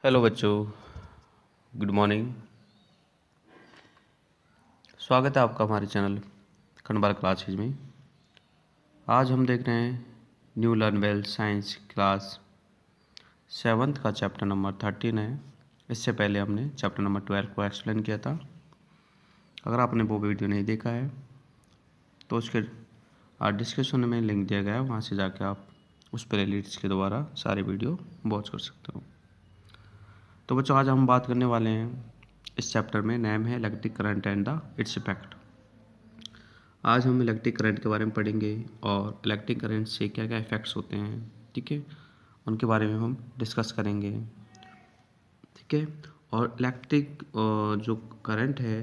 Hello बच्चों, good morning. स्वागत है आपका हमारे चैनल खंडबार क्लासेज में। आज हम देख रहे हैं new learn well science class 7th का चैप्टर नंबर 13 है। इससे पहले हमने चैप्टर नंबर 12 को एक्सप्लेन किया था। अगर आपने वो वीडियो नहीं देखा है तो उसके डिस्क्रिप्शन में लिंक दिया गया है, वहाँ से जाके आप उस प्ले लिस्ट के द्वारा सारे वीडियो वॉच कर सकते हो। तो बच्चों, आज हम बात करने वाले हैं, इस चैप्टर में नेम है electric current and the its effect. आज हम इलेक्ट्रिक करंट के बारे में पढ़ेंगे और इलेक्ट्रिक करंट से क्या क्या इफ़ेक्ट्स होते हैं, ठीक है, उनके बारे में हम डिस्कस करेंगे, ठीक है। और इलेक्ट्रिक जो करंट है,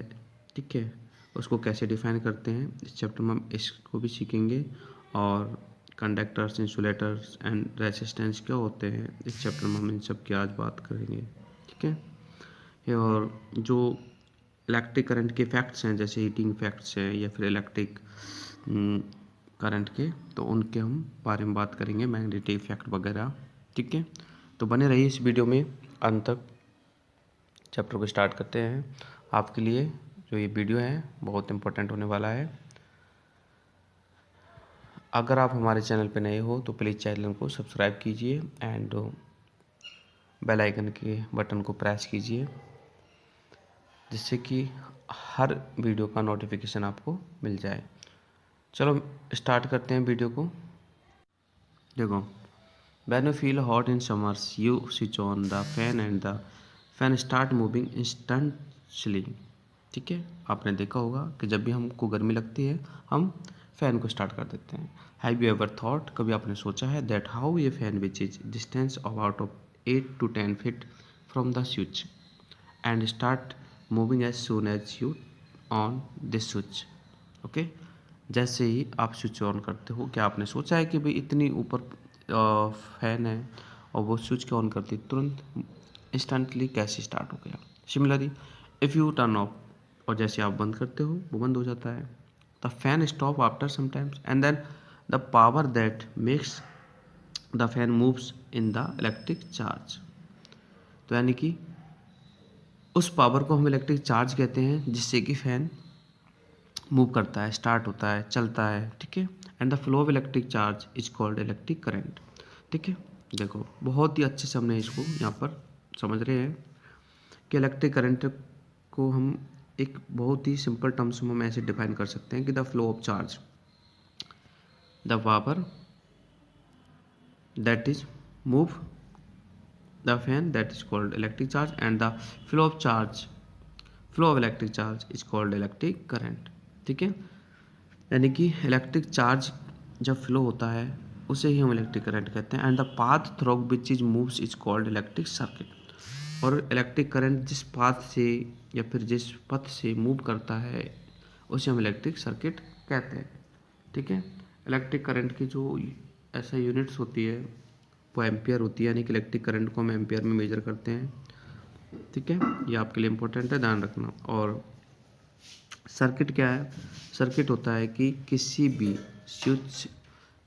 ठीक है, उसको कैसे डिफाइन करते हैं, इस चैप्टर में हम इसको भी सीखेंगे। और कंडक्टर्स, इंसुलेटर्स एंड रेजिस्टेंस क्या होते हैं, इस चैप्टर में हम इन सब की आज बात करेंगे, ठीक है। और जो इलेक्ट्रिक करंट के इफ़ेक्ट्स हैं, जैसे हीटिंग इफ़ेक्ट्स हैं या फिर इलेक्ट्रिक करंट के, तो उनके हम बारे में बात करेंगे, मैग्नेटिक इफेक्ट वगैरह, ठीक है। तो बने रहिए इस वीडियो में अंत तक। चैप्टर को स्टार्ट करते हैं। आपके लिए जो ये वीडियो है बहुत इम्पोर्टेंट होने वाला है। अगर आप हमारे चैनल पर नए हो तो प्लीज़ चैनल को सब्सक्राइब कीजिए एंड बेल आइकन के बटन को प्रेस कीजिए, जिससे कि हर वीडियो का नोटिफिकेशन आपको मिल जाए। चलो स्टार्ट करते हैं वीडियो को। देखो, when you feel hot in summers you switch on the fan and the fan start moving instantly, ठीक है। आपने देखा होगा कि जब भी हमको गर्मी लगती है हम फ़ैन को स्टार्ट कर देते हैं। हैव यू एवर थॉट, कभी आपने सोचा है, दैट हाउ ये fan which is distance about of 8 to 10 feet from the switch and start moving as soon as you on this switch, okay. जैसे ही आप स्विच ऑन करते हो, क्या आपने सोचा है कि भाई इतनी ऊपर फैन है और वो स्विच के ऑन करती तुरंत इंस्टेंटली कैसे स्टार्ट हो गया। Similarly if U turn off, और जैसे आप बंद करते हो वो बंद हो जाता है। The fan stop after sometimes and then the power that makes the fan moves in the electric charge. तो यानी कि उस पावर को हम इलेक्ट्रिक चार्ज कहते हैं, जिससे कि फ़ैन मूव करता है, स्टार्ट होता है, चलता है, ठीक है। And the flow of electric charge is called electric current, ठीक है। देखो, बहुत ही अच्छे से हमने इसको यहाँ पर समझ रहे हैं कि इलेक्ट्रिक करंट को हम एक बहुत ही सिंपल टर्म्स में हम ऐसे डिफाइन कर सकते हैं कि the flow of charge, the power that is move the fan that is called electric charge and the flow of charge, flow of electric charge is called electric current, ठीक है। यानी कि इलेक्ट्रिक चार्ज जब flow होता है उसे ही हम electric current कहते हैं। And the path through which is moves is called electric circuit. और इलेक्ट्रिक करंट जिस पाथ से या फिर जिस पथ से मूव करता है उसे हम इलेक्ट्रिक सर्किट कहते हैं, ठीक है। इलेक्ट्रिक करंट की जो ऐसा यूनिट्स होती है वो एम्पियर होती है, यानी कि इलेक्ट्रिक करंट को हम एम्पियर में मेजर करते हैं, ठीक है। ये आपके लिए इम्पोर्टेंट है, ध्यान रखना। और सर्किट क्या है? सर्किट होता है कि किसी भी स्विच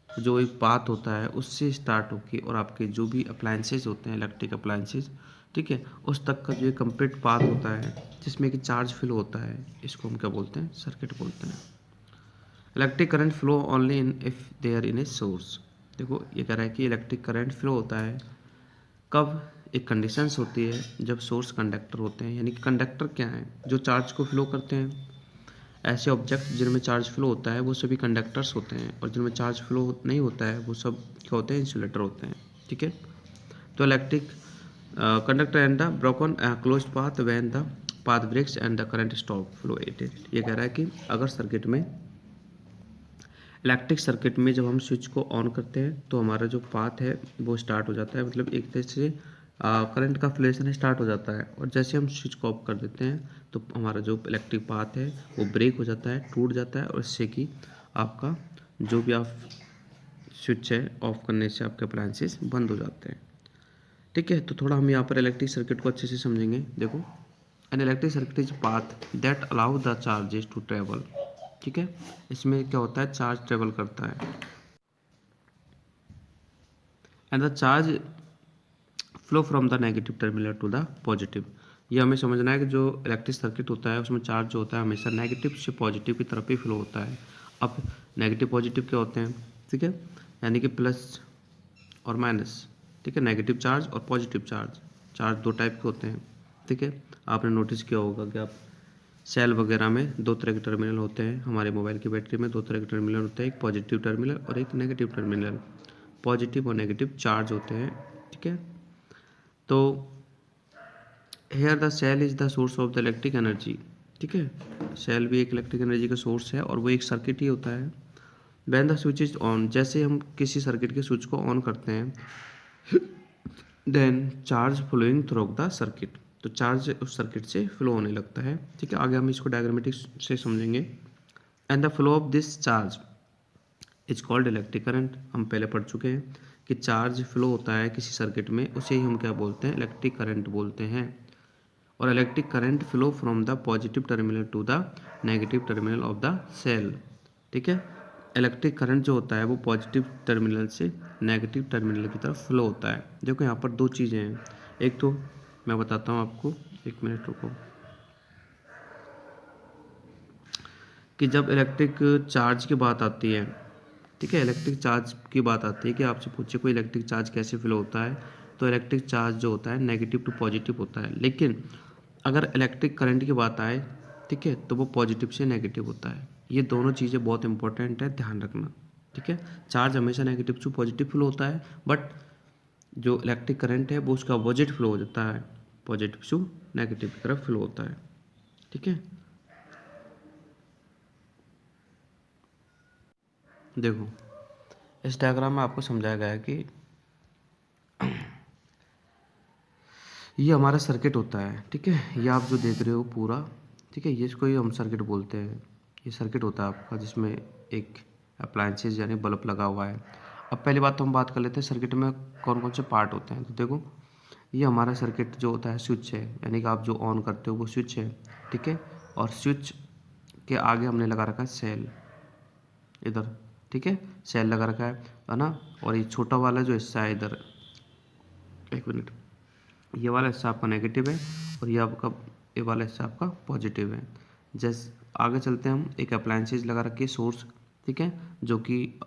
जो एक पाथ होता है उससे स्टार्ट होके और आपके जो भी अप्लायंसेज होते हैं, इलेक्ट्रिक अप्लायंसेज, ठीक है, उस तक का जो एक कंप्लीट पाथ होता है जिसमें कि चार्ज फ्लो होता है, इसको हम क्या बोलते हैं? सर्किट बोलते हैं। Electric current flow only in if there in a source. देखो, ये कह रहा है कि इलेक्ट्रिक करंट फ्लो होता है कब? एक कंडीशंस होती है जब सोर्स कंडक्टर होते हैं। यानी कि कंडक्टर क्या है? जो चार्ज को फ्लो करते हैं। ऐसे ऑब्जेक्ट जिनमें चार्ज फ्लो होता है वो सभी कंडक्टर्स होते हैं, और जिनमें चार्ज फ्लो नहीं होता है वो सब क्या होते हैं? इंसुलेटर होते हैं, ठीक है। तो electric conductor and the broken close path when the path breaks and the current stop flow it. ये कह रहा है कि अगर सर्किट में, इलेक्ट्रिक सर्किट में जब हम स्विच को ऑन करते हैं तो हमारा जो पाथ है वो स्टार्ट हो जाता है, मतलब एक तरह से करंट का फ्लेशन स्टार्ट हो जाता है। और जैसे हम स्विच को ऑफ कर देते हैं तो हमारा जो इलेक्ट्रिक पाथ है वो ब्रेक हो जाता है, टूट जाता है, और इससे कि आपका जो भी आप स्विच है ऑफ करने से आपके अप्लायंसेस बंद हो जाते हैं, ठीक है। तो थोड़ा हम यहाँ पर इलेक्ट्रिक सर्किट को अच्छे से समझेंगे। देखो, an electric circuit is path that allow the charges to travel, ठीक है। इसमें क्या होता है? चार्ज ट्रेवल करता है and the charge flow from the negative terminal to the positive. ये हमें समझना है कि जो इलेक्ट्रिक सर्किट होता है उसमें चार्ज जो होता है हमेशा नेगेटिव से पॉजिटिव की तरफ ही फ्लो होता है। अब नेगेटिव पॉजिटिव क्या होते हैं, ठीक है, यानी कि प्लस और माइनस, ठीक है, नेगेटिव चार्ज और पॉजिटिव चार्ज। चार्ज दो टाइप के होते हैं, ठीक है। आपने नोटिस किया होगा कि आप सेल वगैरह में दो तरह के टर्मिनल होते हैं, हमारे मोबाइल की बैटरी में दो तरह के टर्मिनल होते हैं, एक पॉजिटिव टर्मिनल और एक नेगेटिव टर्मिनल। पॉजिटिव और नेगेटिव चार्ज होते हैं, ठीक है। तो here the cell is the source of the electric energy, ठीक है। सेल भी एक इलेक्ट्रिक एनर्जी का सोर्स है और वो एक सर्किट ही होता है। When the switch is on, जैसे हम किसी सर्किट के स्विच को ऑन करते हैं, then charge flowing through the circuit, तो चार्ज उस सर्किट से फ्लो होने लगता है, ठीक है। आगे हम इसको डायग्रामेटिक से समझेंगे। And the flow of this charge is called electric current. हम पहले पढ़ चुके हैं कि चार्ज फ्लो होता है किसी सर्किट में, उसे ही हम क्या बोलते हैं, इलेक्ट्रिक करंट बोलते हैं। और electric current flow from the positive terminal to the negative terminal of the cell, ठीक है। इलेक्ट्रिक करंट जो होता है वो पॉजिटिव टर्मिनल से नेगेटिव टर्मिनल की तरफ फ्लो होता है। देखो यहाँ पर दो चीज़ें हैं, एक तो मैं बताता हूँ आपको, एक मिनट रुको, कि जब इलेक्ट्रिक चार्ज की बात आती है, ठीक है, इलेक्ट्रिक चार्ज की बात आती है कि आपसे पूछे कोई इलेक्ट्रिक चार्ज कैसे फ्लो होता है, तो इलेक्ट्रिक चार्ज जो होता है नेगेटिव टू पॉजिटिव होता है। लेकिन अगर इलेक्ट्रिक करंट की बात आए, ठीक है, तो वो पॉजिटिव से नेगेटिव होता है। ये दोनों चीज़ें बहुत इंपॉर्टेंट है, ध्यान रखना, ठीक है। चार्ज हमेशा नेगेटिव टू पॉजिटिव फ्लो होता है, बट जो इलेक्ट्रिक करंट है वो उसका अपोजिट फ्लो हो जाता है, पॉजिटिव टू नेगेटिव की तरफ फ्लो होता है, ठीक है। देखो इस डायग्राम में आपको समझाया गया है कि ये हमारा सर्किट होता है, ठीक है। ये आप जो देख रहे हो पूरा, ठीक है, ये इसको ही हम सर्किट बोलते हैं। ये सर्किट होता है आपका जिसमें एक अप्लायंसेज यानी बल्ब लगा हुआ है। अब पहली बात तो हम बात कर लेते हैं सर्किट में कौन कौन से पार्ट होते हैं। तो देखो ये हमारा सर्किट जो होता है स्विच है, यानी कि आप जो ऑन करते हो वो स्विच है, ठीक है। और स्विच के आगे हमने लगा रखा है सेल, इधर, ठीक है, सेल लगा रखा है ना। और ये छोटा वाला जो हिस्सा है इधर, एक मिनट, ये वाला हिस्सा आपका नेगेटिव है और ये वाला हिस्सा आपका पॉजिटिव है। जैसे आगे चलते हैं, हम एक अप्लायंसेज लगा रखी है सोर्स, ठीक है, जो कि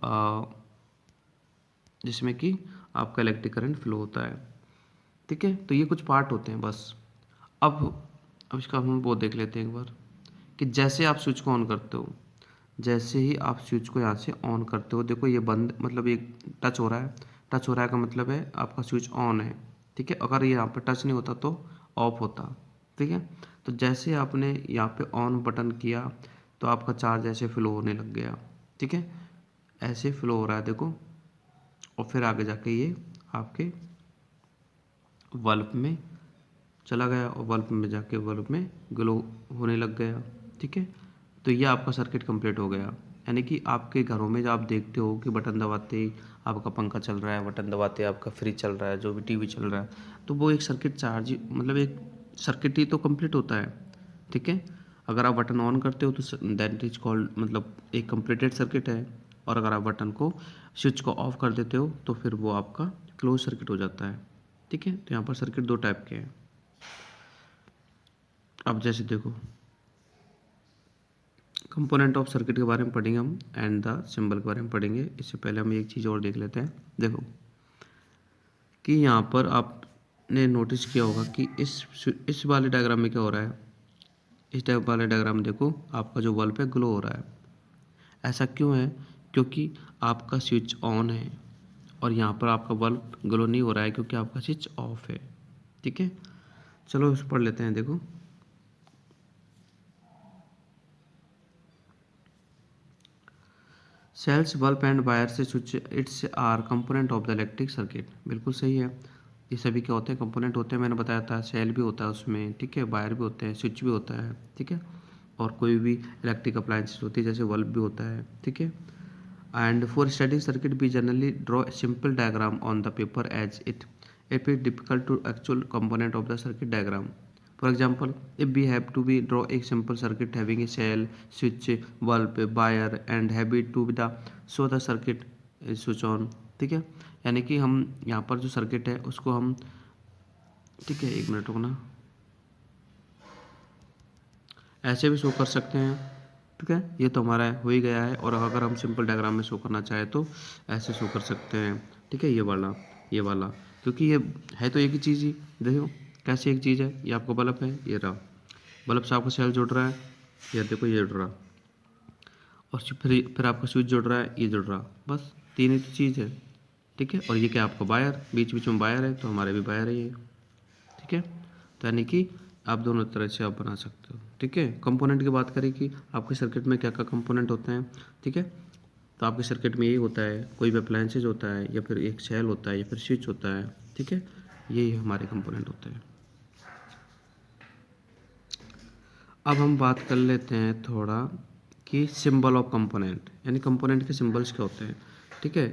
जिसमें कि आपका इलेक्ट्रिक करंट फ्लो होता है, ठीक है। तो ये कुछ पार्ट होते हैं बस। अब इसका हम वो देख लेते हैं एक बार, कि जैसे आप स्विच को ऑन करते हो, जैसे ही आप स्विच को यहाँ से ऑन करते हो, देखो ये बंद, मतलब ये टच हो रहा है, टच हो रहा है का मतलब है आपका स्विच ऑन है, ठीक है। अगर ये यहाँ पे टच नहीं होता तो ऑफ होता, ठीक है। तो जैसे आपने यहाँ पे ऑन बटन किया तो आपका चार्ज ऐसे फ्लो होने लग गया, ठीक है, ऐसे फ्लो हो रहा है देखो। और फिर आगे जाके ये आपके बल्ब में चला गया और बल्ब में जाके बल्ब में ग्लो होने लग गया, ठीक है। तो ये आपका सर्किट कंप्लीट हो गया। यानी कि आपके घरों में जब आप देखते हो कि बटन दबाते ही आपका पंखा चल रहा है, बटन दबाते ही आपका फ्रिज चल रहा है, जो भी टीवी चल रहा है, तो वो एक सर्किट चार्ज, मतलब एक सर्किट ही तो कंप्लीट होता है, ठीक है। अगर आप बटन ऑन करते हो तो दैट इज कॉल्ड, मतलब एक कंप्लीटेड सर्किट है। और अगर आप बटन को स्विच को ऑफ कर देते हो तो फिर वो आपका क्लोज सर्किट हो जाता है, ठीक है। तो यहाँ पर सर्किट दो टाइप के हैं। अब जैसे देखो कंपोनेंट ऑफ सर्किट के बारे में पढ़ेंगे हम, एंड द सिंबल के बारे में पढ़ेंगे। इससे पहले हम एक चीज़ और देख लेते हैं। देखो कि यहाँ पर आपने नोटिस किया होगा कि इस वाले डायग्राम में क्या हो रहा है, इस टाइप वाले डायग्राम में देखो आपका जो बल्ब है ग्लो हो रहा है। ऐसा क्यों है, क्योंकि आपका स्विच ऑन है और यहाँ पर आपका बल्ब ग्लो नहीं हो रहा है क्योंकि आपका स्विच ऑफ है, ठीक है। चलो इस पढ़ लेते हैं। देखो सेल्स, बल्ब एंड वायर से switch it's R component of the electric circuit, बिल्कुल सही है। ये सभी क्या होते हैं, कंपोनेंट होते हैं। मैंने बताया था सेल भी होता है उसमें, ठीक है, वायर भी होते हैं, स्विच भी होता है, ठीक है। और कोई भी इलेक्ट्रिक अप्लायंसेस होती है जैसे बल्ब भी होता है, ठीक है। And for study circuit we generally draw a simple diagram on the paper as it is difficult to actual component of the circuit diagram. For example, if we have to be draw a simple circuit having a cell, switch, bulb, wire and have it to be the show the circuit is switch on, ठीक है। यानी कि हम यहाँ पर जो circuit है उसको हम ठीक है, 1 मिनट रुकना। ऐसे भी शो कर सकते हैं, ठीक है, ये तो हमारा हो ही गया है। और अगर हम सिंपल डायग्राम में शो करना चाहें तो ऐसे शो कर सकते हैं, ठीक है, ये वाला, क्योंकि ये है तो एक ही चीज़ ही। देखो कैसे एक चीज़ है, ये आपका बल्ब है, ये रहा बल्ब से आपका सेल जुड़ रहा है, ये देखो ये जुड़ रहा, और फिर आपका स्विच जुड़ रहा है, ये जुड़ रहा, बस 3 ही तो चीज़ है, ठीक है। और ये क्या आपका वायर, बीच बीच में वायर है, तो हमारे भी वायर है ये, ठीक है। तो यानी कि आप दोनों तरह से आप बना सकते हो, ठीक है। कंपोनेंट की बात करें कि आपके सर्किट में क्या क्या कंपोनेंट होते हैं, ठीक है। तो आपके सर्किट में यही होता है, कोई भी अप्लायंसेज होता है, या फिर एक सेल होता है, या फिर स्विच होता है, ठीक है, यही हमारे कंपोनेंट होते हैं। अब हम बात कर लेते हैं थोड़ा कि सिंबल ऑफ कंपोनेंट, यानी कंपोनेंट के सिंबल्स क्या होते हैं, ठीक है।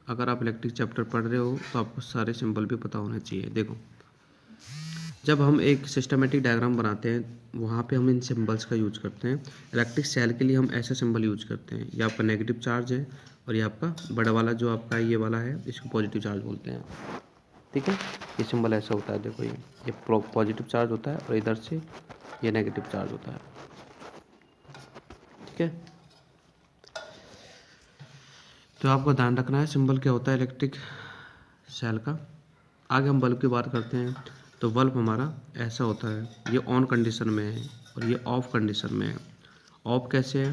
अगर आप इलेक्ट्रिक चैप्टर पढ़ रहे हो तो आपको सारे सिंबल भी पता होने चाहिए। देखो जब हम एक सिस्टमेटिक डायग्राम बनाते हैं वहाँ पे हम इन सिंबल्स का यूज करते हैं। इलेक्ट्रिक सेल के लिए हम ऐसे सिंबल यूज करते हैं, ये आपका नेगेटिव चार्ज है, और ये आपका बड़ा वाला जो आपका ये वाला है इसको पॉजिटिव चार्ज बोलते हैं, ठीक है। ये सिंबल ऐसा होता है, देखो ये पॉजिटिव चार्ज होता है, और इधर से ये नेगेटिव चार्ज होता है, ठीक है। तो आपको ध्यान रखना है सिंबल क्या होता है इलेक्ट्रिक सेल का। आगे हम बल्ब की बात करते हैं, तो बल्ब हमारा ऐसा होता है, ये ऑन कंडीशन में है और ये ऑफ कंडीशन में है। ऑफ कैसे है,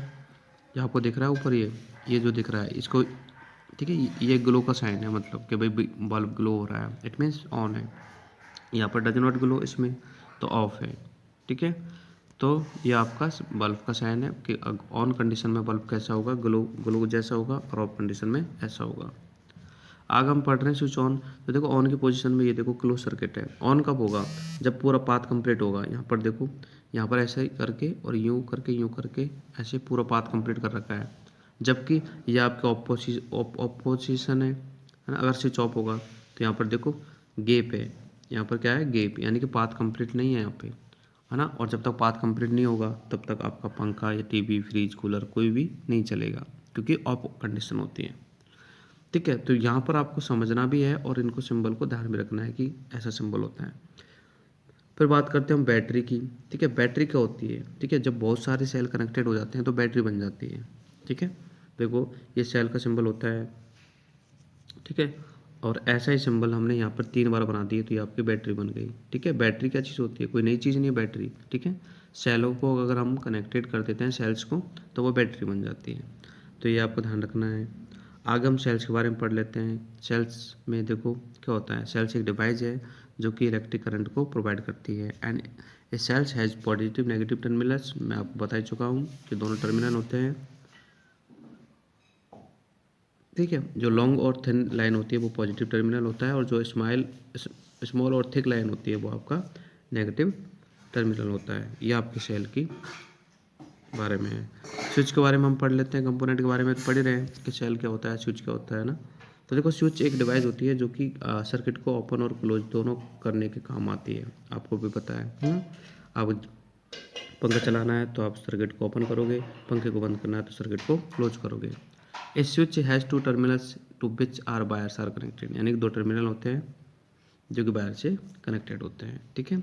ये आपको दिख रहा है ऊपर, ये जो दिख रहा है इसको, ठीक है, ये ग्लो का साइन है, मतलब कि भाई बल्ब ग्लो हो रहा है, इट मीन्स ऑन है। यहाँ पर डज नॉट ग्लो इसमें, तो ऑफ है, ठीक है। तो ये आपका बल्ब का साइन है कि ऑन कंडीशन में बल्ब कैसा होगा, ग्लो ग्लो जैसा होगा, और ऑफ कंडीशन में ऐसा होगा। आगे हम पढ़ रहे हैं स्विच ऑन, तो देखो ऑन की पोजीशन में ये देखो क्लोज सर्किट है। ऑन कब होगा, जब पूरा पाथ कंप्लीट होगा। यहाँ पर देखो, यहाँ पर ऐसे ही करके और यूँ करके ऐसे पूरा पाथ कंप्लीट कर रखा है, जबकि ये आपका ऑपोजिशन है ना। अगर स्विच ऑफ होगा तो यहाँ पर देखो गैप है, यहाँ पर क्या है, गैप, यानी कि पाथ कंप्लीट नहीं है यहाँ पे, है ना। और जब तक पाथ कंप्लीट नहीं होगा तब तक आपका पंखा या टीवी फ्रिज कूलर कोई भी नहीं चलेगा, क्योंकि ऑफ कंडीशन होती है, ठीक है। तो यहाँ पर आपको समझना भी है और इनको सिंबल को ध्यान में रखना है कि ऐसा सिंबल होता है। फिर बात करते हैं हम बैटरी की, ठीक है। बैटरी क्या होती है, ठीक है, जब बहुत सारे सेल कनेक्टेड हो जाते हैं तो बैटरी बन जाती है, ठीक है। देखो ये सेल का सिंबल होता है, ठीक है, और ऐसा ही सिंबल हमने यहाँ पर 3 बार बना दिए तो ये आपकी बैटरी बन गई, ठीक है। बैटरी क्या चीज़ होती है, कोई नई चीज़ नहीं है बैटरी, ठीक है। सेलों को अगर हम कनेक्टेड कर देते हैं सेल्स को तो वो बैटरी बन जाती है, तो ये आपको ध्यान रखना है। आगे हम सेल्स के बारे में पढ़ लेते हैं। सेल्स में देखो क्या होता है, सेल्स एक डिवाइस है जो कि इलेक्ट्रिक करंट को प्रोवाइड करती है, and a cells has positive negative terminals. मैं आपको बता ही चुका हूँ कि दोनों टर्मिनल होते हैं, ठीक है। जो लॉन्ग और थिन लाइन होती है वो पॉजिटिव टर्मिनल होता है, और जो स्मॉल और थिक लाइन होती है वो आपका नेगेटिव टर्मिनल होता है। ये आपके सेल की बारे में है। स्विच के बारे में हम पढ़ लेते हैं, कंपोनेंट के बारे में तो पढ़ ही रहे हैं कि सेल क्या होता है, स्विच क्या होता है ना। तो देखो स्विच एक डिवाइस होती है जो कि सर्किट को ओपन और क्लोज दोनों करने के काम आती है, आपको भी पता है। अब पंखा चलाना है तो आप सर्किट को ओपन करोगे, पंखे को बंद करना है तो सर्किट को क्लोज करोगे। A switch has 2 terminals to which are wires are connected, यानी कि 2 टर्मिनल होते हैं जो कि वायर से कनेक्टेड होते हैं, ठीक है।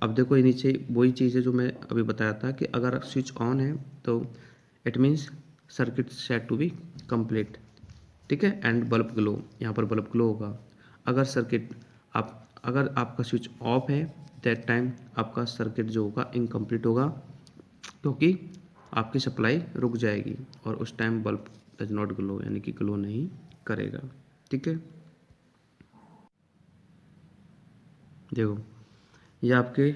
अब देखो ये नीचे वही चीज़ है जो मैं अभी बताया था कि अगर स्विच ऑन है तो it means circuit set to be complete, ठीक है, एंड बल्ब ग्लो, यहाँ पर बल्ब ग्लो होगा। अगर आपका स्विच ऑफ है दैट टाइम आपका सर्किट जो होगा इनकम्प्लीट होगा, क्योंकि आपकी सप्लाई रुक जाएगी और उस time bulb does not glow, यानी कि ग्लो नहीं करेगा, ठीक है। देखो ये आपके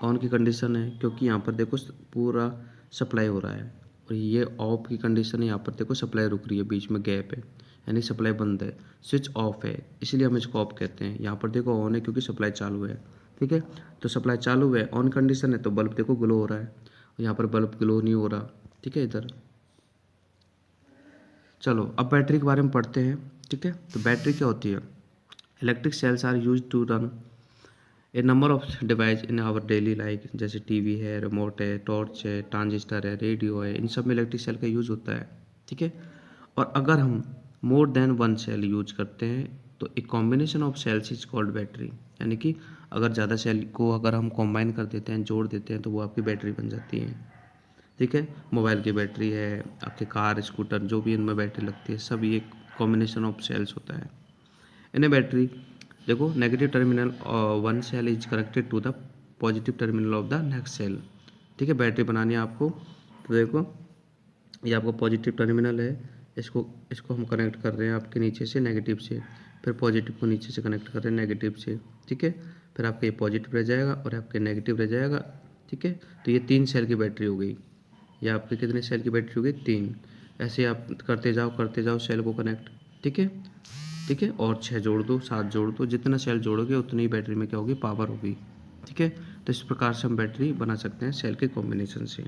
ऑन की कंडीशन है, क्योंकि यहाँ पर देखो पूरा सप्लाई हो रहा है, और ये ऑफ की कंडीशन है, यहाँ पर देखो सप्लाई रुक रही है, बीच में गैप है, यानी सप्लाई बंद है, स्विच ऑफ है, इसलिए हम इसको ऑफ कहते हैं। यहाँ पर देखो ऑन है क्योंकि सप्लाई चालू है, ठीक है। तो सप्लाई चालू है, ऑन कंडीशन है, तो बल्ब देखो ग्लो हो रहा है, और यहाँ पर बल्ब ग्लो नहीं हो रहा, ठीक है। इधर चलो अब बैटरी के बारे में पढ़ते हैं, ठीक है। तो बैटरी क्या होती है, electric cells are use to run a number of device in our daily life, जैसे टीवी है, रिमोट है, टॉर्च है, ट्रांजिस्टर है, रेडियो है, इन सब में इलेक्ट्रिक सेल का यूज़ होता है, ठीक है। और अगर हम more than one cell use करते हैं तो एक combination of cells is called battery, यानी कि अगर ज़्यादा सेल को अगर हम कॉम्बाइन कर देते हैं, जोड़ देते हैं, तो वो आपकी बैटरी बन जाती है। ठीक है, मोबाइल की बैटरी है, आपके कार स्कूटर जो भी इनमें बैटरी लगती है, सब ये कॉम्बिनेशन ऑफ सेल्स होता है। इन ए बैटरी देखो negative terminal one cell is connected to the positive terminal of the next cell. ठीक है, बैटरी बनानी है आपको, तो देखो ये आपका पॉजिटिव टर्मिनल है, इसको इसको हम कनेक्ट कर रहे हैं आपके नीचे से नेगेटिव से, फिर पॉजिटिव को नीचे से कनेक्ट कर रहे हैं नेगेटिव से। ठीक है, फिर आपका ये पॉजिटिव रह जाएगा और आपके नेगेटिव रह जाएगा। ठीक है, तो ये 3 सेल की बैटरी हो गई। ये आपके कितने सेल की बैटरी हो गई? 3। ऐसे आप करते जाओ सेल को कनेक्ट। ठीक है, ठीक है, और 6 जोड़ दो, 7 जोड़ दो, जितना सेल जोड़ोगे उतनी बैटरी में क्या होगी? पावर होगी। ठीक है, तो इस प्रकार से हम बैटरी बना सकते हैं सेल के कॉम्बिनेशन से।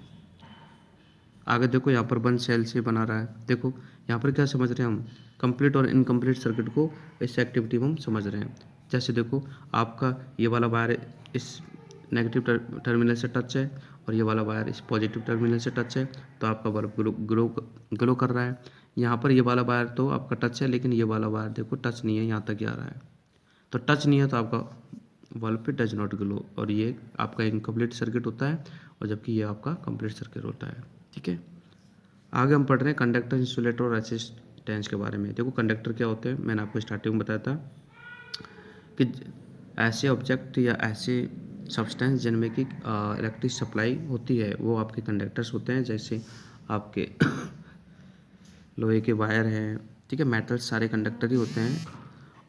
आगे देखो यहाँ पर 1 सेल से बना रहा है। देखो यहाँ पर क्या समझ रहे हैं हम? कंप्लीट और इनकम्प्लीट सर्किट को इस एक्टिविटी में हम समझ रहे हैं। जैसे देखो आपका ये वाला वायर इस नेगेटिव टर्मिनल से टच है और ये वाला वायर इस पॉजिटिव टर्मिनल से टच है, तो आपका बल्ब ग्लो कर रहा है। यहाँ पर ये वाला वायर तो आपका टच है, लेकिन ये वाला वायर देखो टच नहीं है, यहाँ तक ही आ रहा है। तो टच नहीं है तो आपका बल्ब पे डज नॉट ग्लो, और ये आपका इनकम्प्लीट सर्किट होता है, और जबकि ये आपका कंप्लीट सर्किट होता है। ठीक है, आगे हम पढ़ रहे हैं कंडक्टर, इंसुलेटर और रेसिस्टेंस के बारे में। देखो कंडक्टर क्या होते हैं, मैंने आपको स्टार्टिंग में बताया था कि ऐसे ऑब्जेक्ट या ऐसे सब्सटेंस जिनमें कि इलेक्ट्रिक सप्लाई होती है वो आपके कंडक्टर्स होते हैं। जैसे आपके लोहे के वायर हैं, ठीक है, मेटल्स सारे कंडक्टर ही होते हैं।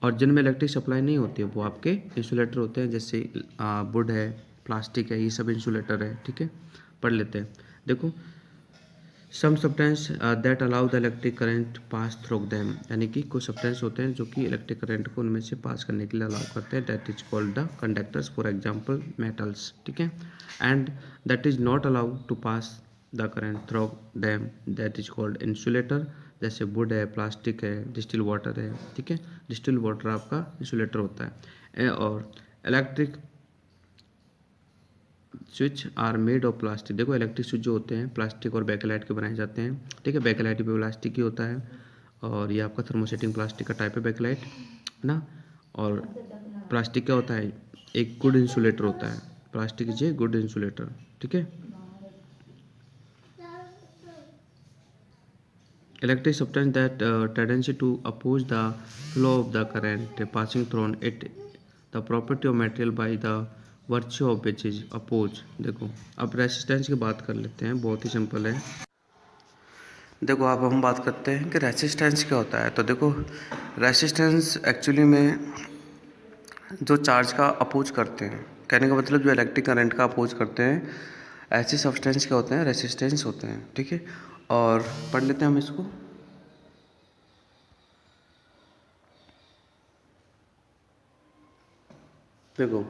और जिनमें इलेक्ट्रिक सप्लाई नहीं होती है वो आपके इंसुलेटर होते हैं। जैसे वुड है, प्लास्टिक है, ये सब इंसुलेटर है। ठीक है, पढ़ लेते हैं। देखो some substance that allow the electric current pass through them, यानी कि कुछ सब्सटेंस होते हैं जो कि इलेक्ट्रिक करंट को उनमें से पास करने के लिए अलाउ करते हैं। That is called the conductors, for example metals. ठीक है, and that is not allowed to pass the current through them, that is called insulator. जैसे वुड है, प्लास्टिक है, डिस्टिल वाटर है। ठीक है, डिस्टिल वाटर आपका इंसुलेटर होता है। और electric switch are made of plastic. देखो इलेक्ट्रिक स्विच जो होते हैं प्लास्टिक और बेकेलाइट के बनाए जाते हैं। ठीक है, बेकेलाइट भी प्लास्टिक ही होता है, और ये आपका थर्मोसेटिंग प्लास्टिक का टाइप है बेकेलाइट ना। और प्लास्टिक क्या होता है? एक गुड इंसुलेटर होता है। Plastic is a good insulator. ठीक है, electric substance that tendency to oppose the flow of the current passing through it, the property of material by the virtue of which is oppose. देखो अब resistance की बात कर लेते हैं, बहुत ही सिंपल है। देखो अब हम बात करते हैं कि रेसिस्टेंस क्या होता है। तो देखो रेसिस्टेंस एक्चुअली में जो चार्ज का अपोज करते हैं, कहने का मतलब जो इलेक्ट्रिक करंट का अपोज करते हैं, ऐसे सब्सटेंस क्या होते हैं? रेसिस्टेंस होते हैं। ठीक है, और पढ़ लेते हैं हम इसको। देखो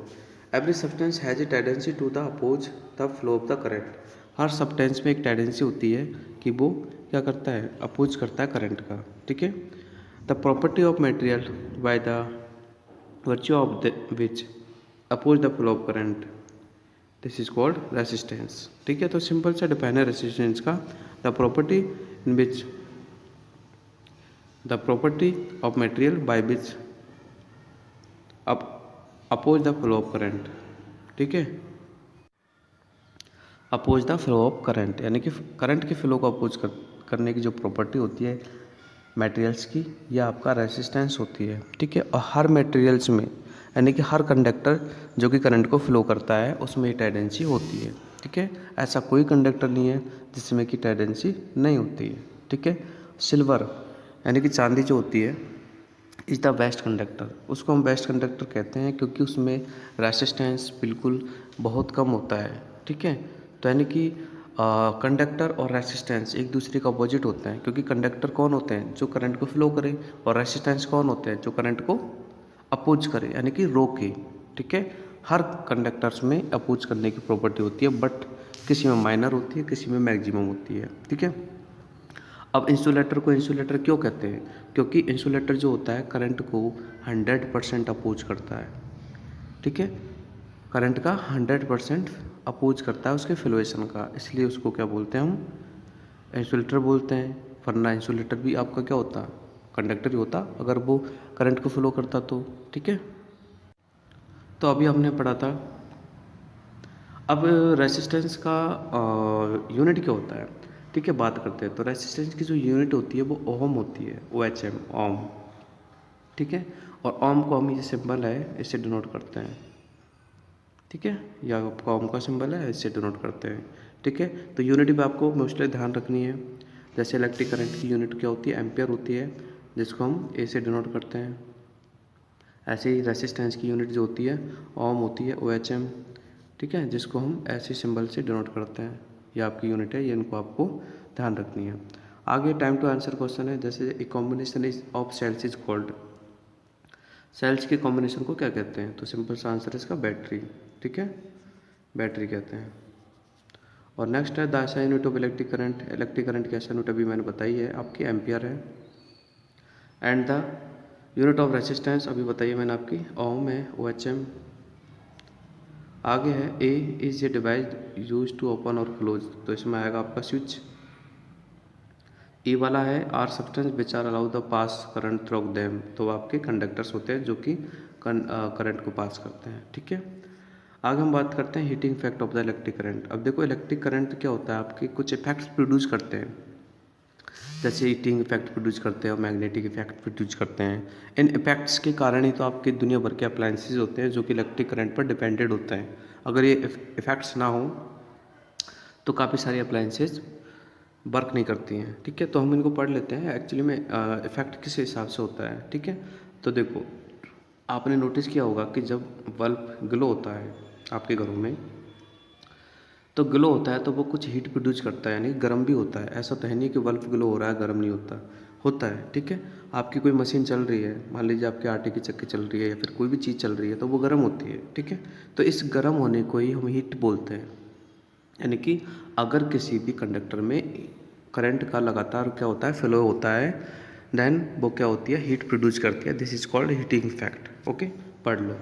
every substance has a tendency to the oppose the flow of the current. हर सब्सटेंस में एक टेंडेंसी होती है कि वो क्या करता है? अपोज करता है करंट का। ठीक है, the property of material by the virtue of the which oppose the flow of current, this is called resistance. ठीक है, तो सिंपल सा डिफाइन है रेसिस्टेंस का, the property in which the property of material by which oppose the flow of current. ठीक है, oppose the flow of current यानी कि करंट के फ्लो को अपोज करने की जो प्रॉपर्टी होती है मटेरियल्स की, यह आपका रेसिस्टेंस होती है। ठीक है, और हर मटेरियल्स में यानी कि हर कंडक्टर जो कि करंट को फ्लो करता है उसमें ये टेंडेंसी होती है। ठीक है, ऐसा कोई कंडक्टर नहीं है जिसमें कि टेंडेंसी नहीं होती है। ठीक है, सिल्वर यानी कि चांदी जो होती है इज़ द बेस्ट कंडक्टर, उसको हम बेस्ट कंडक्टर कहते हैं क्योंकि उसमें रेसिस्टेंस बिल्कुल बहुत कम होता है। ठीक है, तो यानी कि कंडक्टर और रेसिस्टेंस एक दूसरे का अपोजिट होते हैं, क्योंकि कंडक्टर कौन होते हैं? जो करंट को फ्लो करे, और रेसिस्टेंस कौन होते हैं? जो करंट को अपोज करे यानी कि रोके। ठीक है, हर कंडक्टर्स में अपोज करने की प्रॉपर्टी होती है, बट किसी में माइनर होती है, किसी में मैक्सिमम होती है। ठीक है, अब इंसुलेटर को इंसुलेटर क्यों कहते हैं? क्योंकि इंसुलेटर जो होता है करंट को 100% अपोज करता है। ठीक है, करंट का 100% अपोज करता है उसके फ्लोएशन का, इसलिए उसको क्या बोलते हैं? हम इंसुलेटर बोलते हैं। वरना इंसुलेटर भी आपका क्या होता है? कंडक्टर ही होता अगर वो करंट को फ्लो करता तो, ठीक है। तो अभी हमने पढ़ा था। अब रेसिस्टेंस का यूनिट क्या होता है, ठीक है, बात करते हैं। तो रेसिस्टेंस की जो यूनिट होती है वो ओम होती है, OHM, ओम, ठीक है। और ओम को हम ये सिंबल है इससे डिनोट करते हैं, ठीक है, या आपका ओम का सिंबल है इससे डिनोट करते हैं, ठीक है। तो यूनिट भी आपको मोस्टली ध्यान रखनी है। जैसे इलेक्ट्रिक करंट की यूनिट क्या होती है, एम्पियर होती है, जिसको हम ए से डिनोट करते हैं। ऐसे ही रेसिस्टेंस की यूनिट जो होती है ओम होती है, OHM, ठीक है, जिसको हम ऐसे सिंबल से डिनोट करते हैं। ये आपकी यूनिट है, ये इनको आपको ध्यान रखनी है। आगे टाइम टू आंसर क्वेश्चन है। जैसे a combination is of cells is called, cells के कॉम्बिनेशन को क्या कहते हैं? तो सिंपल सा आंसर है इसका बैटरी, ठीक है, बैटरी कहते हैं। और नेक्स्ट है the SI unit of electric current, electric current की एसआई यूनिट अभी मैंने बताई है आपकी एम्पियर है। And the unit of resistance अभी बताइए मैंने आपकी ओम है, OHM। आगे है a is a device use to open और क्लोज, तो इसमें आएगा आपका स्विच। ई वाला है are substance which are allow the pass current through them, तो आपके कंडक्टर्स होते हैं जो कि करंट को पास करते हैं, ठीक है। आगे हम बात करते हैं heating effect of the electric current. अब देखो इलेक्ट्रिक करंट क्या होता है, आपके कुछ इफेक्ट्स प्रोड्यूस करते हैं, जैसे हीटिंग इफेक्ट प्रोड्यूस करते हैं और मैग्नेटिक इफेक्ट प्रोड्यूस करते हैं। इन इफेक्ट्स के कारण ही तो आपके दुनिया भर के अप्लायंसेज होते हैं जो कि इलेक्ट्रिक करंट पर डिपेंडेड होते हैं। अगर ये इफेक्ट्स ना हो तो काफ़ी सारी अप्लायंसेज वर्क नहीं करती हैं, ठीक है। तो हम इनको पढ़ लेते हैं एक्चुअली में इफेक्ट किस हिसाब से होता है, ठीक है। तो देखो आपने नोटिस किया होगा कि जब बल्ब ग्लो होता है आपके घरों में, तो ग्लो होता है तो वो कुछ हीट प्रोड्यूस करता है, यानी गर्म भी होता है। ऐसा तो है नहीं कि बल्ब ग्लो हो रहा है गर्म नहीं होता, होता है, ठीक है। आपकी कोई मशीन चल रही है, मान लीजिए आपके आटे की चक्की चल रही है या फिर कोई भी चीज़ चल रही है, तो वो गर्म होती है, ठीक है। तो इस गर्म होने को ही हम हीट बोलते हैं। यानी कि अगर किसी भी कंडक्टर में करंट का लगातार क्या होता है, फ्लो होता है, देन वो क्या होती है, हीट प्रोड्यूस करती है। This is called heating effect, okay, पढ़ लो।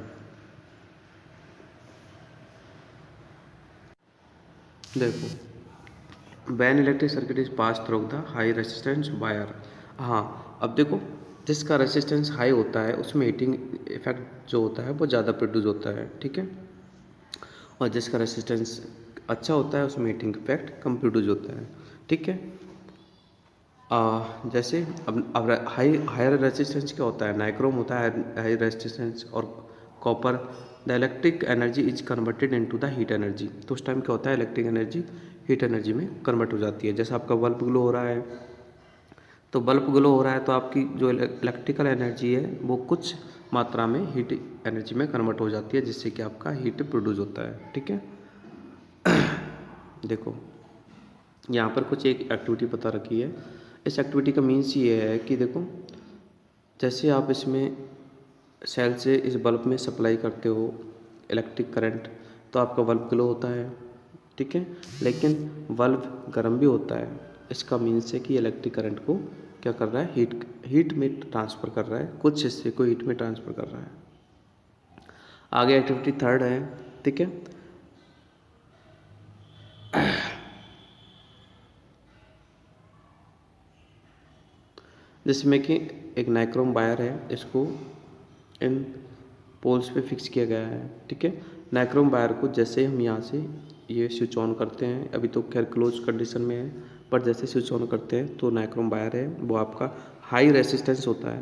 देखो when electric circuit is pass through the high resistance wire. हाँ, अब देखो जिसका रेसिस्टेंस हाई होता है उसमें हीटिंग इफेक्ट जो होता है वो ज़्यादा प्रोड्यूस होता है, ठीक है। और जिसका रेसिस्टेंस अच्छा होता है उसमें हीटिंग इफेक्ट कम प्रोड्यूस होता है, ठीक है। जैसे अब हायर रेजिस्टेंस क्या होता है, नाइक्रोम होता है हाई रेजिस्टेंस, और copper. The electric energy is converted into the heat energy, तो उस टाइम क्या होता है, इलेक्ट्रिक एनर्जी हीट एनर्जी में कन्वर्ट हो जाती है। जैसे आपका बल्ब ग्लो हो रहा है, तो बल्ब ग्लो हो रहा है तो आपकी जो इलेक्ट्रिकल एनर्जी है वो कुछ मात्रा में हीट एनर्जी में कन्वर्ट हो जाती है, जिससे कि आपका हीट प्रोड्यूस होता है, ठीक है। देखो यहाँ पर कुछ एक एक्टिविटी बता रखी है। इस एक्टिविटी का मीन्स ये है कि देखो जैसे आप इसमें सेल से इस बल्ब में सप्लाई करते हो इलेक्ट्रिक करंट, तो आपका बल्ब ग्लो होता है, ठीक है, लेकिन बल्ब गर्म भी होता है। इसका मीन्स है कि इलेक्ट्रिक करंट को क्या कर रहा है, हीट में ट्रांसफ़र कर रहा है, कुछ हिस्से को हीट में ट्रांसफ़र कर रहा है। आगे एक्टिविटी थर्ड है, ठीक है। जिसमें कि एक नाइक्रोम वायर है, इसको इन पोल्स पे फिक्स किया गया है, ठीक है। नाइक्रोम वायर को जैसे हम यहाँ से ये स्विच ऑन करते हैं, अभी तो खैर क्लोज कंडीशन में है, पर जैसे स्विच ऑन करते हैं तो नाइक्रोम वायर है वो आपका हाई रेसिस्टेंस होता है।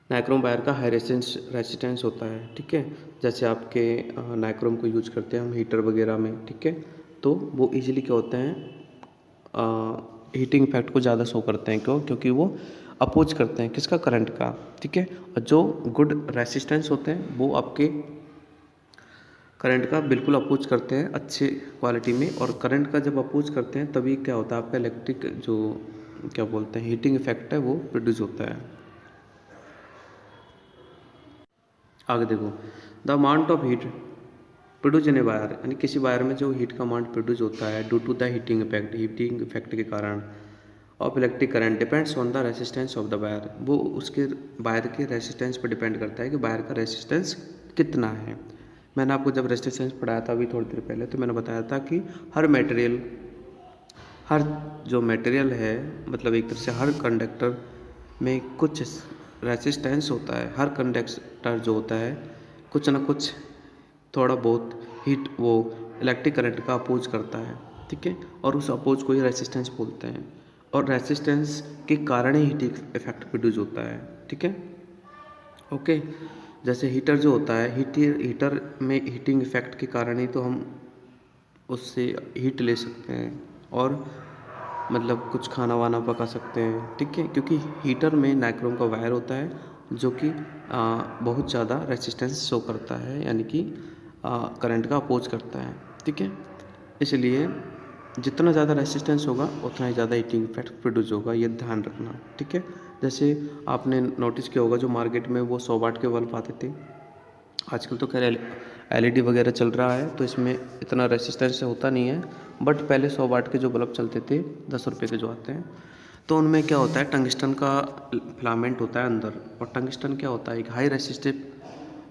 नाइक्रोम वायर का हाई रेसिस्टेंस होता है, ठीक है। जैसे आपके नाइक्रोम को यूज करते हैं हम हीटर वगैरह में, ठीक है, तो वो इजीली क्या होते हैं, हीटिंग इफेक्ट को ज़्यादा शो करते हैं। क्यों? क्योंकि वो अपोज करते हैं किसका, करंट का, ठीक है। और जो गुड रेसिस्टेंस होते हैं वो आपके करंट का बिल्कुल अपोज करते हैं अच्छी क्वालिटी में, और करंट का जब अपोज करते हैं तभी क्या होता है, आपका इलेक्ट्रिक जो क्या बोलते हैं हीटिंग इफेक्ट है वो प्रोड्यूस होता है। आगे देखो the amount of heat produce in a wire, यानी किसी वायर में जो हीट का अमाउंट प्रोड्यूस होता है due to the heating effect के कारण of electric current depends on the resistance of the wire, वो उसके वायर के रेसिस्टेंस पर डिपेंड करता है कि वायर का रेसिस्टेंस कितना है। मैंने आपको जब रेसिस्टेंस पढ़ाया था अभी थोड़ी देर पहले, तो मैंने बताया था कि हर जो मटेरियल है, मतलब एक तरह से हर कंडक्टर में कुछ रेसिस्टेंस होता है। हर कंडक्टर जो होता है कुछ ना कुछ थोड़ा बहुत हीट वो इलेक्ट्रिक करंट का अपोज करता है, ठीक है, और उस अपोज को ही रेसिस्टेंस बोलते हैं, और रेसिस्टेंस के कारण ही हीटिंग इफेक्ट प्रोड्यूस होता है, ठीक है। ओके, जैसे हीटर जो होता है, हीटर में हीटिंग इफेक्ट के कारण ही तो हम उससे हीट ले सकते हैं और मतलब कुछ खाना वाना पका सकते हैं, ठीक है, क्योंकि हीटर में नाइक्रोम का वायर होता है जो कि बहुत ज़्यादा रेसिस्टेंस शो करता है, यानी कि करंट का अपोज करता है, ठीक है। इसलिए जितना ज़्यादा रेसिस्टेंस होगा उतना ही ज़्यादा हीटिंग इफेक्ट प्रोड्यूस होगा, ये ध्यान रखना, ठीक है। जैसे आपने नोटिस किया होगा जो मार्केट में वो 100 वाट के बल्ब आते थे, आजकल तो खैर एलईडी वगैरह चल रहा है तो इसमें इतना रेसिस्टेंस होता नहीं है, बट पहले 100 वाट के जो बल्ब चलते थे 10 रुपये के जो आते हैं, तो उनमें क्या होता है, टंगस्टन का फिलामेंट होता है अंदर, और टंगस्टन क्या होता है, एक हाई रेसिस्टिव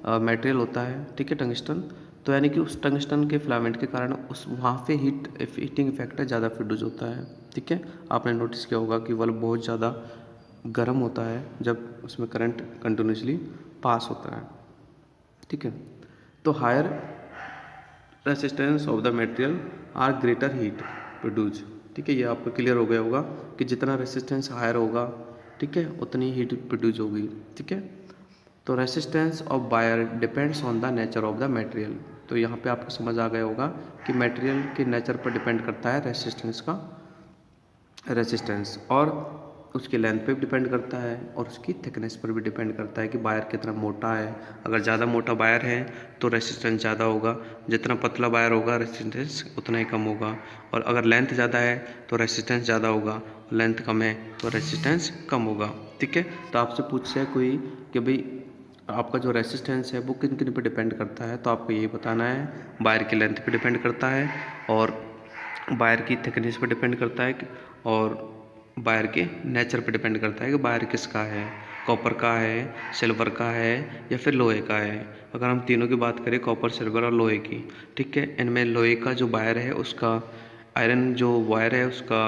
मटेरियल होता है, ठीक है, टंगस्टन। तो यानी कि उस टंगस्टन के फिलामेंट के कारण उस वहाँ पे हीटिंग इफेक्ट ज़्यादा प्रोड्यूस होता है, ठीक है। आपने नोटिस किया होगा कि बल्ब बहुत ज़्यादा गर्म होता है जब उसमें करंट कंटिन्यूसली पास होता है, ठीक है। तो higher resistance of the material are greater heat produce, ठीक है, ये आपको क्लियर हो गया होगा कि जितना रेसिस्टेंस हायर होगा, ठीक है, उतनी हीट प्रोड्यूस होगी, ठीक है। तो resistance of wire depends on the nature of the material, तो यहाँ पे आपको समझ आ गया होगा कि मटेरियल के नेचर पर डिपेंड करता है रेसिस्टेंस का, रेसिस्टेंस, और उसकी लेंथ पे भी डिपेंड करता है और उसकी थिकनेस पर भी डिपेंड करता है कि वायर कितना मोटा है। अगर ज़्यादा मोटा वायर है तो रेसिस्टेंस ज़्यादा होगा, जितना पतला वायर होगा रेसिस्टेंस उतना ही कम होगा, और अगर लेंथ ज़्यादा है तो रेसिस्टेंस ज़्यादा होगा, लेंथ कम है तो रेसिस्टेंस कम होगा, ठीक है। तो आपसे पूछे है कोई कि भाई आपका जो रेसिस्टेंस है वो किन किन पे डिपेंड करता है, तो आपको यही बताना है, वायर की लेंथ पे डिपेंड करता है, और वायर की थिकनेस पे डिपेंड करता है, और वायर के नेचर पे डिपेंड करता है कि वायर किसका है, कॉपर का है, सिल्वर का है, या फिर लोहे का है। अगर हम तीनों की बात करें, कॉपर, सिल्वर और लोहे की, ठीक है, इनमें लोहे का जो वायर है उसका, आयरन जो वायर है उसका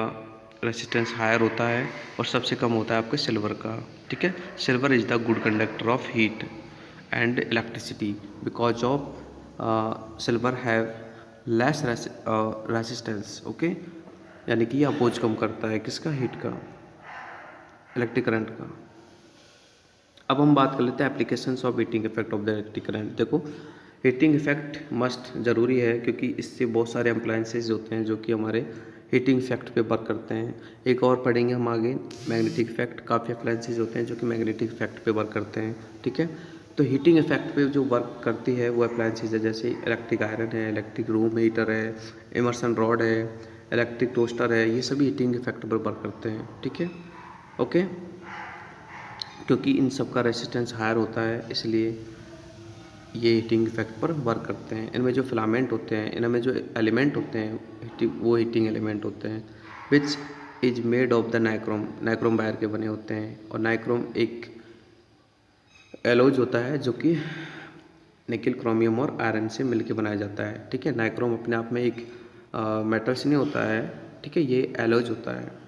रेसिस्टेंस हायर होता है, और सबसे कम होता है आपके सिल्वर का, ठीक है। Silver is the good conductor of heat and electricity because of silver have less resistance, okay, यानी कि ये अपोज कम करता है किसका, हीट का, इलेक्ट्रिक करंट का। अब हम बात कर लेते हैं applications of heating effect of the electric current. देखो, हीटिंग इफेक्ट मस्ट ज़रूरी है क्योंकि इससे बहुत सारे अप्लायंसेज होते हैं जो कि हमारे हीटिंग इफेक्ट पे वर्क करते हैं। एक और पढ़ेंगे हम आगे, मैग्नेटिक इफेक्ट। काफ़ी अप्लायंसेज होते हैं जो कि मैग्नेटिक इफेक्ट पे वर्क करते हैं, ठीक है। तो हीटिंग इफेक्ट पे जो वर्क करती है वो अप्लायंसेज है, जैसे इलेक्ट्रिक आयरन है, इलेक्ट्रिक रूम हीटर है, इमर्सन रॉड है, इलेक्ट्रिक टोस्टर है, ये सभी हीटिंग इफेक्ट पर वर्क करते हैं, ठीक है, ओके। क्योंकि इन सब का रेसिस्टेंस हायर होता है इसलिए ये हीटिंग इफेक्ट पर वर्क करते हैं। इनमें जो फिलामेंट होते हैं, इनमें जो एलिमेंट होते हैं वो हीटिंग एलिमेंट होते हैं, which is made of the nichrome, nichrome wire के बने होते हैं। और नाइक्रोम एक एलोज होता है जो कि निकल, क्रोमियम और आयरन से मिलकर बनाया जाता है, ठीक है। नाइक्रोम अपने आप में एक मेटल्स नहीं होता है, ठीक है, ये एलोज होता है।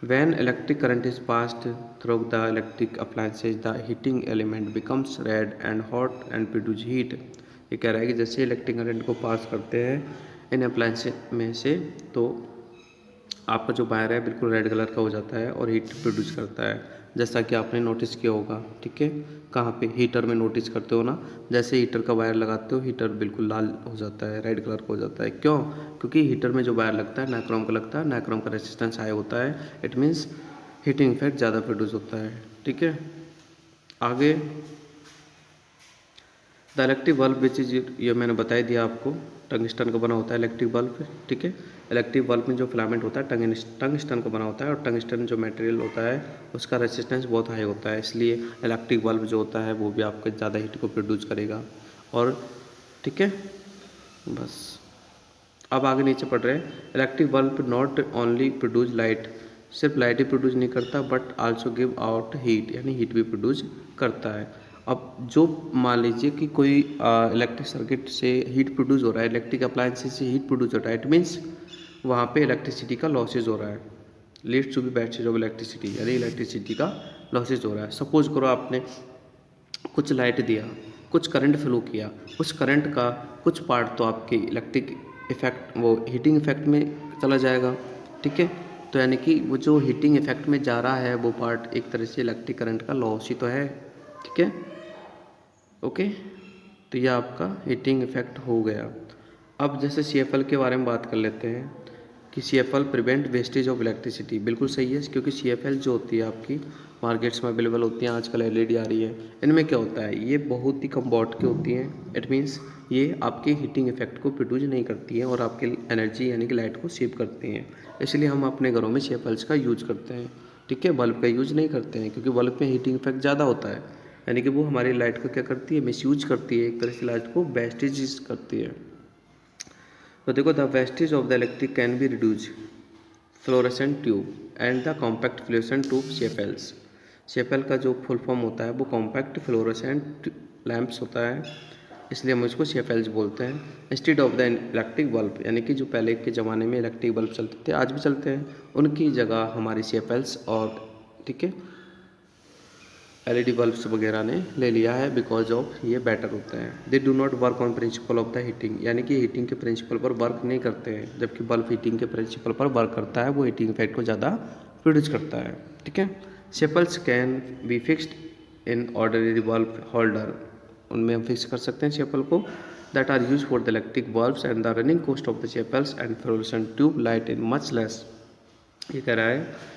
When electric current is passed through the electric appliances, the heating element becomes red and hot and produce heat। ये कह रहा है कि जैसे इलेक्ट्रिक करंट को पास करते हैं इन अप्लायंस में से, तो आपका जो वायर है बिल्कुल रेड कलर का हो जाता है और हीट प्रोड्यूस करता है, जैसा कि आपने नोटिस किया होगा, ठीक है। कहाँ पे, हीटर में नोटिस करते हो ना, जैसे हीटर का वायर लगाते हो हीटर बिल्कुल लाल हो जाता है, रेड कलर का हो जाता है, क्यों? क्योंकि हीटर में जो वायर लगता है नाइक्रोम का लगता है, नाइक्रोम का रेसिस्टेंस हाई होता है, इट मीन्स हीटिंग इफेक्ट ज़्यादा प्रोड्यूस होता है, ठीक है। आगे the electric bulb which is, ये मैंने बता ही दिया आपको, टंगस्टन का बना होता है इलेक्ट्रिक बल्ब, ठीक है। इलेक्ट्रिक बल्ब में जो फिलामेंट होता है टंगस्टन का बना होता है, और टंगस्टन जो मटेरियल होता है उसका रेसिस्टेंस बहुत हाई होता है, इसलिए इलेक्ट्रिक बल्ब जो होता है वो भी आपको ज़्यादा हीट को प्रोड्यूस करेगा, और ठीक है, बस। अब आगे नीचे पढ़ रहे हैं, electric bulb not only produce light, सिर्फ लाइट ही प्रोड्यूस नहीं करता but also give out heat, यानी हीट भी प्रोड्यूस करता है। अब जो मान लीजिए कि कोई इलेक्ट्रिक सर्किट से हीट प्रोड्यूस हो रहा है, इलेक्ट्रिक अप्लायंसेस से हीट प्रोड्यूस हो रहा है, इट मीन्स वहाँ पे इलेक्ट्रिसिटी का लॉसेज हो रहा है, लीड्स टू बी बैड चीज ऑफ इलेक्ट्रिसिटी, यानी इलेक्ट्रिसिटी का लॉसेज हो रहा है। सपोज करो आपने कुछ लाइट दिया, कुछ करंट फ्लो किया, उस करंट का कुछ पार्ट तो आपके इलेक्ट्रिक इफेक्ट वो हीटिंग इफेक्ट में चला जाएगा, ठीक है। तो यानी कि वो जो हीटिंग इफेक्ट में जा रहा है वो पार्ट एक तरह से इलेक्ट्रिक करंट का लॉस ही तो है, ठीक है। ओके, तो यह आपका हीटिंग इफेक्ट हो गया। अब जैसे CFL के बारे में बात कर लेते हैं कि CFL prevent wastage of electricity. बिल्कुल सही है, क्योंकि CFL जो होती है आपकी मार्केट्स में अवेलेबल होती हैं, आजकल LED आ रही है। इनमें क्या होता है, ये बहुत ही कम वॉट की होती हैं। इट मीन्स ये आपके हीटिंग इफेक्ट को प्रोड्यूस नहीं करती हैं और आपकी एनर्जी यानी कि लाइट को सेव करती हैं। इसलिए हम अपने घरों में CFLs का यूज करते हैं, ठीक है। बल्ब का यूज नहीं करते हैं, क्योंकि बल्ब में हीटिंग इफेक्ट ज़्यादा होता है, यानी कि वो हमारी लाइट को क्या करती है, मिसयूज करती है, एक तरह से लाइट को वेस्टेज करती है। तो देखो, the wastage of the electric can be reduce fluorescent tube and the compact fluorescent tube CFLs। CFL का जो फुल फॉर्म होता है वो कॉम्पैक्ट फ्लोरेसेंट लैंप्स होता है, इसलिए हम इसको CFLs बोलते हैं। Instead of the electric bulb, यानी कि जो पहले के ज़माने में इलेक्ट्रिक बल्ब चलते थे, आज भी चलते हैं, उनकी जगह हमारी CFLs और, ठीक है, LED बल्ब्स वगैरह ने ले लिया है, बिकॉज ऑफ ये बेटर होते हैं। They do not work on principle of the heating, यानी कि हीटिंग के प्रिंसिपल पर वर्क नहीं करते हैं, जबकि बल्ब हीटिंग के प्रिंसिपल पर वर्क करता है, वो हीटिंग इफेक्ट को ज़्यादा प्रोड्यूस करता है, ठीक है। Sepals can be fixed in ordinary bulb holder, उनमें हम फिक्स कर सकते हैं सेपल को, that are use for the electric bulbs and the running cost of the sepals and fluorescent tube light in much less. ये कह रहा है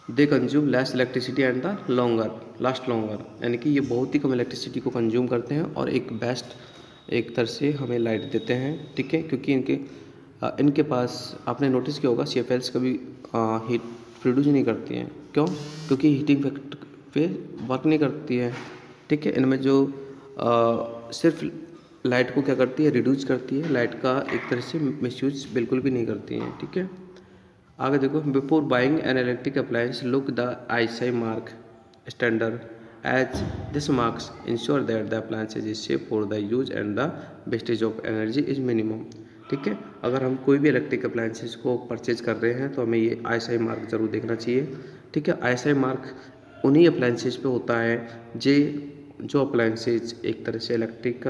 they consume less electricity and the longer last longer, यानी कि ये बहुत ही कम electricity को consume करते हैं और एक बेस्ट एक तरह से हमें लाइट देते हैं, ठीक है। क्योंकि इनके पास आपने नोटिस किया होगा CFLs कभी हीट प्रोड्यूस नहीं करती हैं। क्यों? क्योंकि हीटिंग इफेक्ट पे वर्क नहीं करती है, ठीक है। इनमें जो सिर्फ लाइट को क्या करती है, रिड्यूस करती है, लाइट का एक तरह से मिसयूज बिल्कुल भी नहीं करती हैं, ठीक है। आगे देखो, before buying an electric appliance look the ISI mark standard as this marks ensure that the appliance is safe for the use and the wastage of energy is minimum, ठीक है। अगर हम कोई भी इलेक्ट्रिक अप्लायंसेस को purchase कर रहे हैं तो हमें ये ISI मार्क जरूर देखना चाहिए, ठीक है। ISI मार्क उन्हीं अप्लायंसेस पे होता है जो अप्लायंसेज एक तरह से इलेक्ट्रिक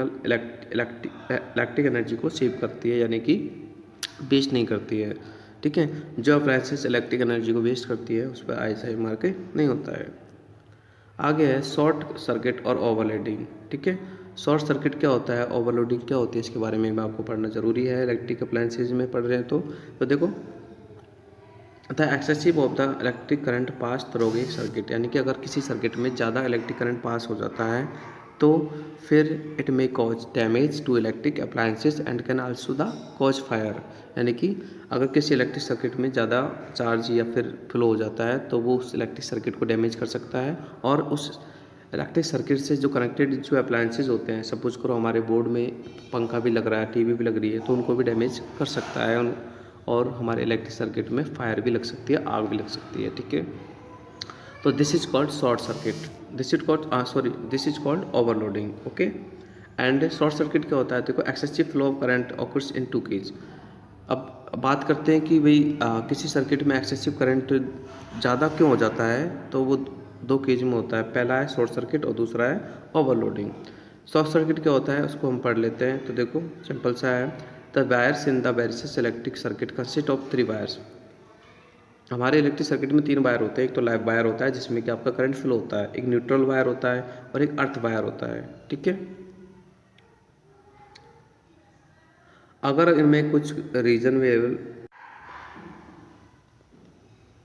एनर्जी को सेव करती है, यानी कि वेस्ट नहीं करती है, ठीक है। जो अप्लायंसेस इलेक्ट्रिक एनर्जी को वेस्ट करती है उस पर ISI मार्क नहीं होता है। आगे है शॉर्ट सर्किट और ओवरलोडिंग, ठीक है। शॉर्ट सर्किट क्या होता है, ओवरलोडिंग क्या होती है, इसके बारे में आपको पढ़ना जरूरी है, इलेक्ट्रिक अप्लायंसेज में पढ़ रहे हैं तो देखो, the excessive of the electric current pass through a circuit, यानी कि अगर किसी सर्किट में ज़्यादा इलेक्ट्रिक करंट पास हो जाता है तो फिर it may cause damage to electric appliances and can also the cause fire, यानी कि अगर किसी इलेक्ट्रिक सर्किट में ज़्यादा चार्ज या फिर फ्लो हो जाता है तो वो उस इलेक्ट्रिक सर्किट को डैमेज कर सकता है, और उस इलेक्ट्रिक सर्किट से जो कनेक्टेड जो अप्लायंसेज होते हैं, सपोज करो हमारे बोर्ड में पंखा भी लग रहा है, TV भी लग रही है, तो उनको भी डैमेज कर सकता है, और हमारे इलेक्ट्रिक सर्किट में फायर भी लग सकती है, आग भी लग सकती है, ठीक है। तो this is called short circuit, this is called overloading, okay. And short circuit क्या होता है, देखो, excessive flow of current occurs in 2 case. अब बात करते हैं कि भाई किसी सर्किट में एक्सेसिव करंट ज़्यादा क्यों हो जाता है, तो वो 2 केस में होता है। पहला है शॉर्ट सर्किट और दूसरा है ओवरलोडिंग। शॉर्ट सर्किट क्या होता है उसको हम पढ़ लेते हैं। तो देखो, सिंपल सा है, the wires in the various electric circuit consist of 3 wires. हमारे इलेक्ट्रिक सर्किट में 3 वायर होते हैं। एक तो लाइव वायर होता है जिसमें कि आपका करंट फ्लो होता है, एक न्यूट्रल वायर होता है और एक अर्थ वायर होता है, ठीक है। अगर इनमें कुछ रीजन वेरिएबल,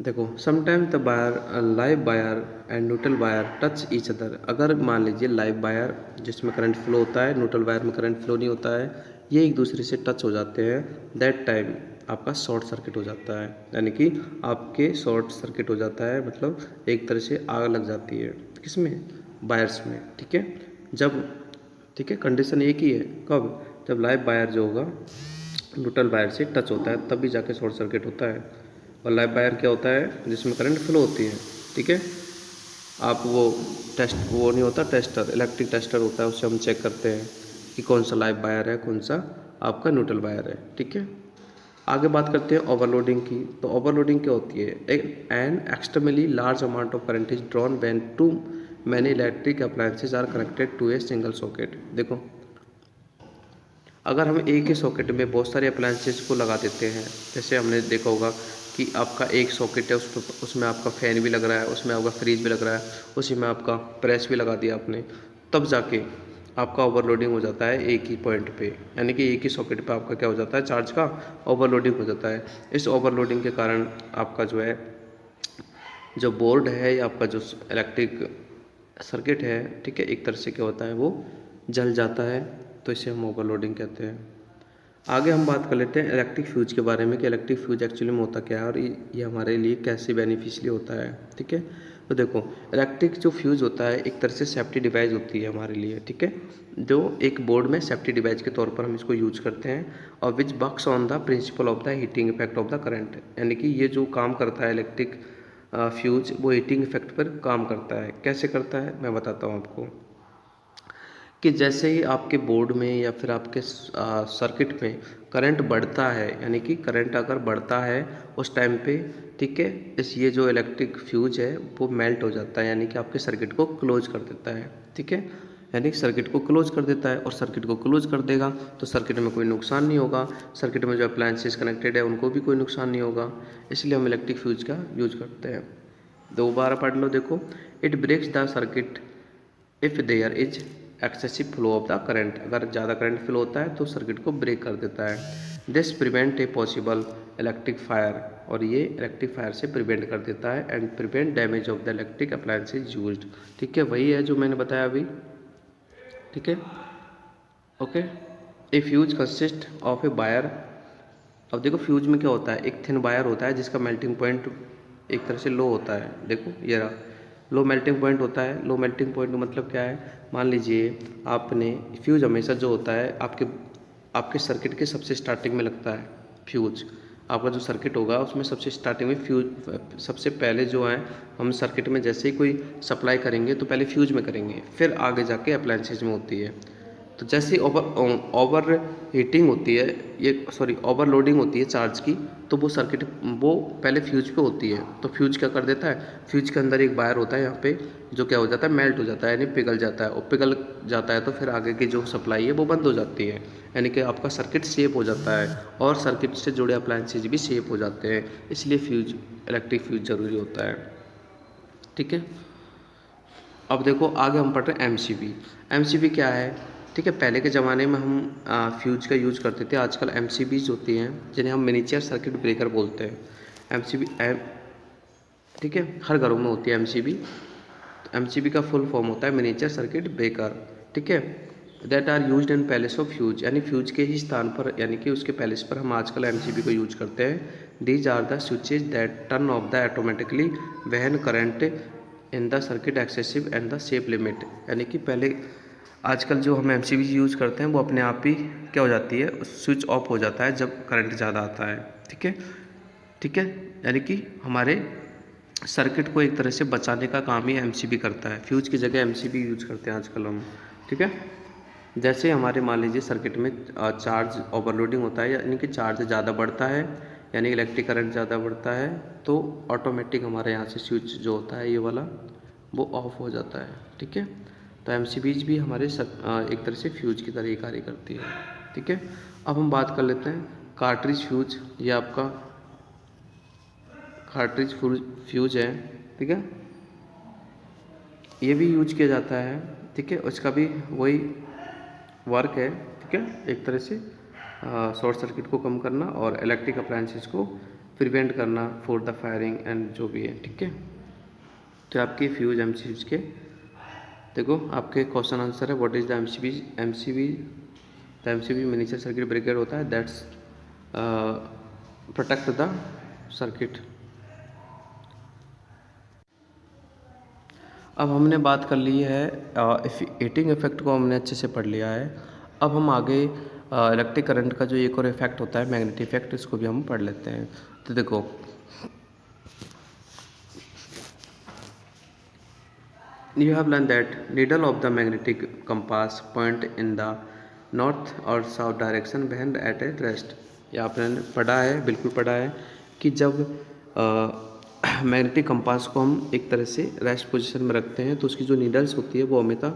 देखो, sometime the wire live wire and neutral wire touch each other. अगर मान लीजिए लाइव वायर जिसमें करंट फ्लो होता है, न्यूट्रल वायर में करंट फ्लो नहीं होता है, ये एक दूसरे से टच हो जाते हैं, दैट टाइम आपका शॉर्ट सर्किट हो जाता है, यानी कि आपके शॉर्ट सर्किट हो जाता है, मतलब एक तरह से आग लग जाती है, किसमें, वायर्स में, ठीक है। जब, ठीक है, कंडीशन एक ही है, कब, जब लाइव वायर जो होगा न्यूट्रल वायर से टच होता है तब भी जाके शॉर्ट सर्किट होता है। और लाइव वायर क्या होता है, जिसमें करंट फ्लो होती है, ठीक है। आप वो वो नहीं होता टेस्टर, इलेक्ट्रिक टेस्टर होता है, उससे हम चेक करते हैं कि कौन सा लाइव वायर है, कौन सा आपका न्यूट्रल वायर है, ठीक है। आगे बात करते हैं ओवरलोडिंग की। तो ओवरलोडिंग क्या होती है? An extremely large amount of current is drawn when too many electric appliances are connected to a single socket. देखो, अगर हम एक ही सॉकेट में बहुत सारे अप्लायंसेज को लगा देते हैं, जैसे हमने देखा होगा कि आपका एक सॉकेट है, उसमें आपका फ़ैन भी लग रहा है, उसमें आपका फ्रिज भी लग रहा है, उसी में आपका प्रेस भी लगा दिया आपने, तब जाके आपका ओवरलोडिंग हो जाता है एक ही पॉइंट पे, यानी कि एक ही सॉकेट पे आपका क्या हो जाता है, चार्ज का ओवरलोडिंग हो जाता है। इस ओवरलोडिंग के कारण आपका जो है, जो बोर्ड है या आपका जो इलेक्ट्रिक सर्किट है, ठीक है, एक तरह से क्या होता है, वो जल जाता है। तो इसे हम ओवरलोडिंग कहते हैं। आगे हम बात कर लेते हैं इलेक्ट्रिक फ्यूज के बारे में कि इलेक्ट्रिक फ्यूज एक्चुअली में होता क्या है और ये हमारे लिए कैसे बेनिफिशियली होता है। ठीक है, तो देखो, इलेक्ट्रिक जो फ्यूज होता है एक तरह से सेफ्टी डिवाइस होती है हमारे लिए। ठीक है, जो एक बोर्ड में सेफ्टी डिवाइस के तौर पर हम इसको यूज करते हैं, और which works on the principle of the heating effect of the current. यानी कि ये जो काम करता है इलेक्ट्रिक फ्यूज, वो हीटिंग इफेक्ट पर काम करता है। कैसे करता है मैं बताता हूँ आपको, कि जैसे ही आपके बोर्ड में या फिर आपके सर्किट में करंट बढ़ता है, यानी कि करंट अगर बढ़ता है उस टाइम पे, ठीक है, ये जो इलेक्ट्रिक फ्यूज है वो मेल्ट हो जाता है, यानी कि आपके सर्किट को क्लोज कर देता है। ठीक है, यानी कि सर्किट को क्लोज कर देता है, और सर्किट को क्लोज कर देगा तो सर्किट में कोई नुकसान नहीं होगा, सर्किट में जो अप्लायंसेस कनेक्टेड है उनको भी कोई नुकसान नहीं होगा। इसलिए हम इलेक्ट्रिक फ्यूज का यूज करते हैं। दोबारा पढ़ लो, देखो, it breaks the circuit if there is excessive flow of the current. अगर ज़्यादा करंट फ्लो होता है तो सर्किट को ब्रेक कर देता है। This prevent a possible electric fire, और ये इलेक्ट्रिक फायर से प्रिवेंट कर देता है, and prevent damage of the electric appliances used. ठीक है, वही है जो मैंने बताया अभी। ठीक है, okay. A fuse consist of a wire. अब देखो, फ्यूज में क्या होता है, एक थिन वायर होता है जिसका मेल्टिंग पॉइंट एक तरह से लो होता है। देखो ये रहा, लो मेल्टिंग पॉइंट होता है। लो मेल्टिंग पॉइंट मतलब क्या है, मान लीजिए आपने फ्यूज हमेशा जो होता है आपके आपके सर्किट के सबसे स्टार्टिंग में लगता है फ्यूज। आपका जो सर्किट होगा उसमें सबसे स्टार्टिंग में फ्यूज, सबसे पहले जो है, हम सर्किट में जैसे ही कोई सप्लाई करेंगे तो पहले फ्यूज में करेंगे, फिर आगे जाके अप्लायंसेज में होती है। तो जैसे ओवर हीटिंग होती है, ये सॉरी ओवरलोडिंग होती है चार्ज की, तो वो सर्किट वो पहले फ्यूज पे होती है। तो फ्यूज क्या कर देता है, फ्यूज के अंदर एक वायर होता है यहाँ पे, जो क्या हो जाता है, मेल्ट हो जाता है, यानी पिघल जाता है, और पिघल जाता है तो फिर आगे की जो सप्लाई है वो बंद हो जाती है, यानी कि आपका सर्किट सेफ हो जाता है, और सर्किट से जुड़े अप्लायंसेज भी सेफ हो जाते हैं। इसलिए फ्यूज, इलेक्ट्रिक फ्यूज ज़रूरी होता है। ठीक है, अब देखो आगे हम पढ़ रहे हैं एमसीबी। एमसीबी क्या है? ठीक है, पहले के ज़माने में हम फ्यूज का यूज करते थे, आजकल एमसीबीज होती हैं जिन्हें हम मिनीचर सर्किट ब्रेकर बोलते हैं। एमसीबी ठीक है, हर घरों में होती है एमसीबी। तो एमसीबी का फुल फॉर्म होता है मिनीचर सर्किट ब्रेकर। ठीक है, that are used in place of fuse, यानी फ्यूज के ही स्थान पर, यानी कि उसके पैलेस पर हम आजकल एमसीबी को यूज करते हैं। These are the switches that turn off the automatically when current in the circuit excessive and the safe limit. यानी कि पहले, आजकल जो हम एमसीबी यूज़ करते हैं वो अपने आप ही क्या हो जाती है, स्विच ऑफ हो जाता है जब करंट ज़्यादा आता है। ठीक है, ठीक है, यानी कि हमारे सर्किट को एक तरह से बचाने का काम ही एमसीबी करता है। फ्यूज की जगह एमसीबी यूज करते हैं आजकल हम। ठीक है, जैसे हमारे मान लीजिए सर्किट में चार्ज ओवरलोडिंग होता है, यानी कि चार्ज ज़्यादा बढ़ता है, यानी इलेक्ट्रिक करंट ज़्यादा बढ़ता है, तो ऑटोमेटिक हमारे यहाँ से स्विच जो होता है ये वाला, वो ऑफ हो जाता है। ठीक है, तो एमसीबीज भी हमारे एक तरह से फ्यूज की तरह ही कार्य करती है। ठीक है, अब हम बात कर लेते हैं कार्ट्रिज फ्यूज। ये आपका कार्ट्रिज फ्यूज है। ठीक है, ये भी यूज किया जाता है। ठीक है, उसका भी वही वर्क है। ठीक है, एक तरह से शॉर्ट सर्किट को कम करना और इलेक्ट्रिक अप्लायंसेस को प्रिवेंट करना फॉर द फायरिंग एंड जो भी है। ठीक है, तो आपके फ्यूज एमसीबीज के, देखो आपके क्वेश्चन आंसर है, what is the MCB. MCB, the MCB miniature circuit breaker होता है दैट्स प्रोटेक्ट द सर्किट। अब हमने बात कर ली है हीटिंग इफेक्ट को हमने अच्छे से पढ़ लिया है। अब हम आगे इलेक्ट्रिक करंट का जो एक और इफेक्ट होता है मैग्नेटिक इफेक्ट, इसको भी हम पढ़ लेते हैं। तो देखो, you have learned that needle of the magnetic compass point in the north or south direction when at a rest। ये आपने पढ़ा है, बिल्कुल पढ़ा है कि जब मैग्नेटिक कंपास को हम एक तरह से रेस्ट पोजीशन में रखते हैं तो उसकी जो नीडल्स होती है वो हमेशा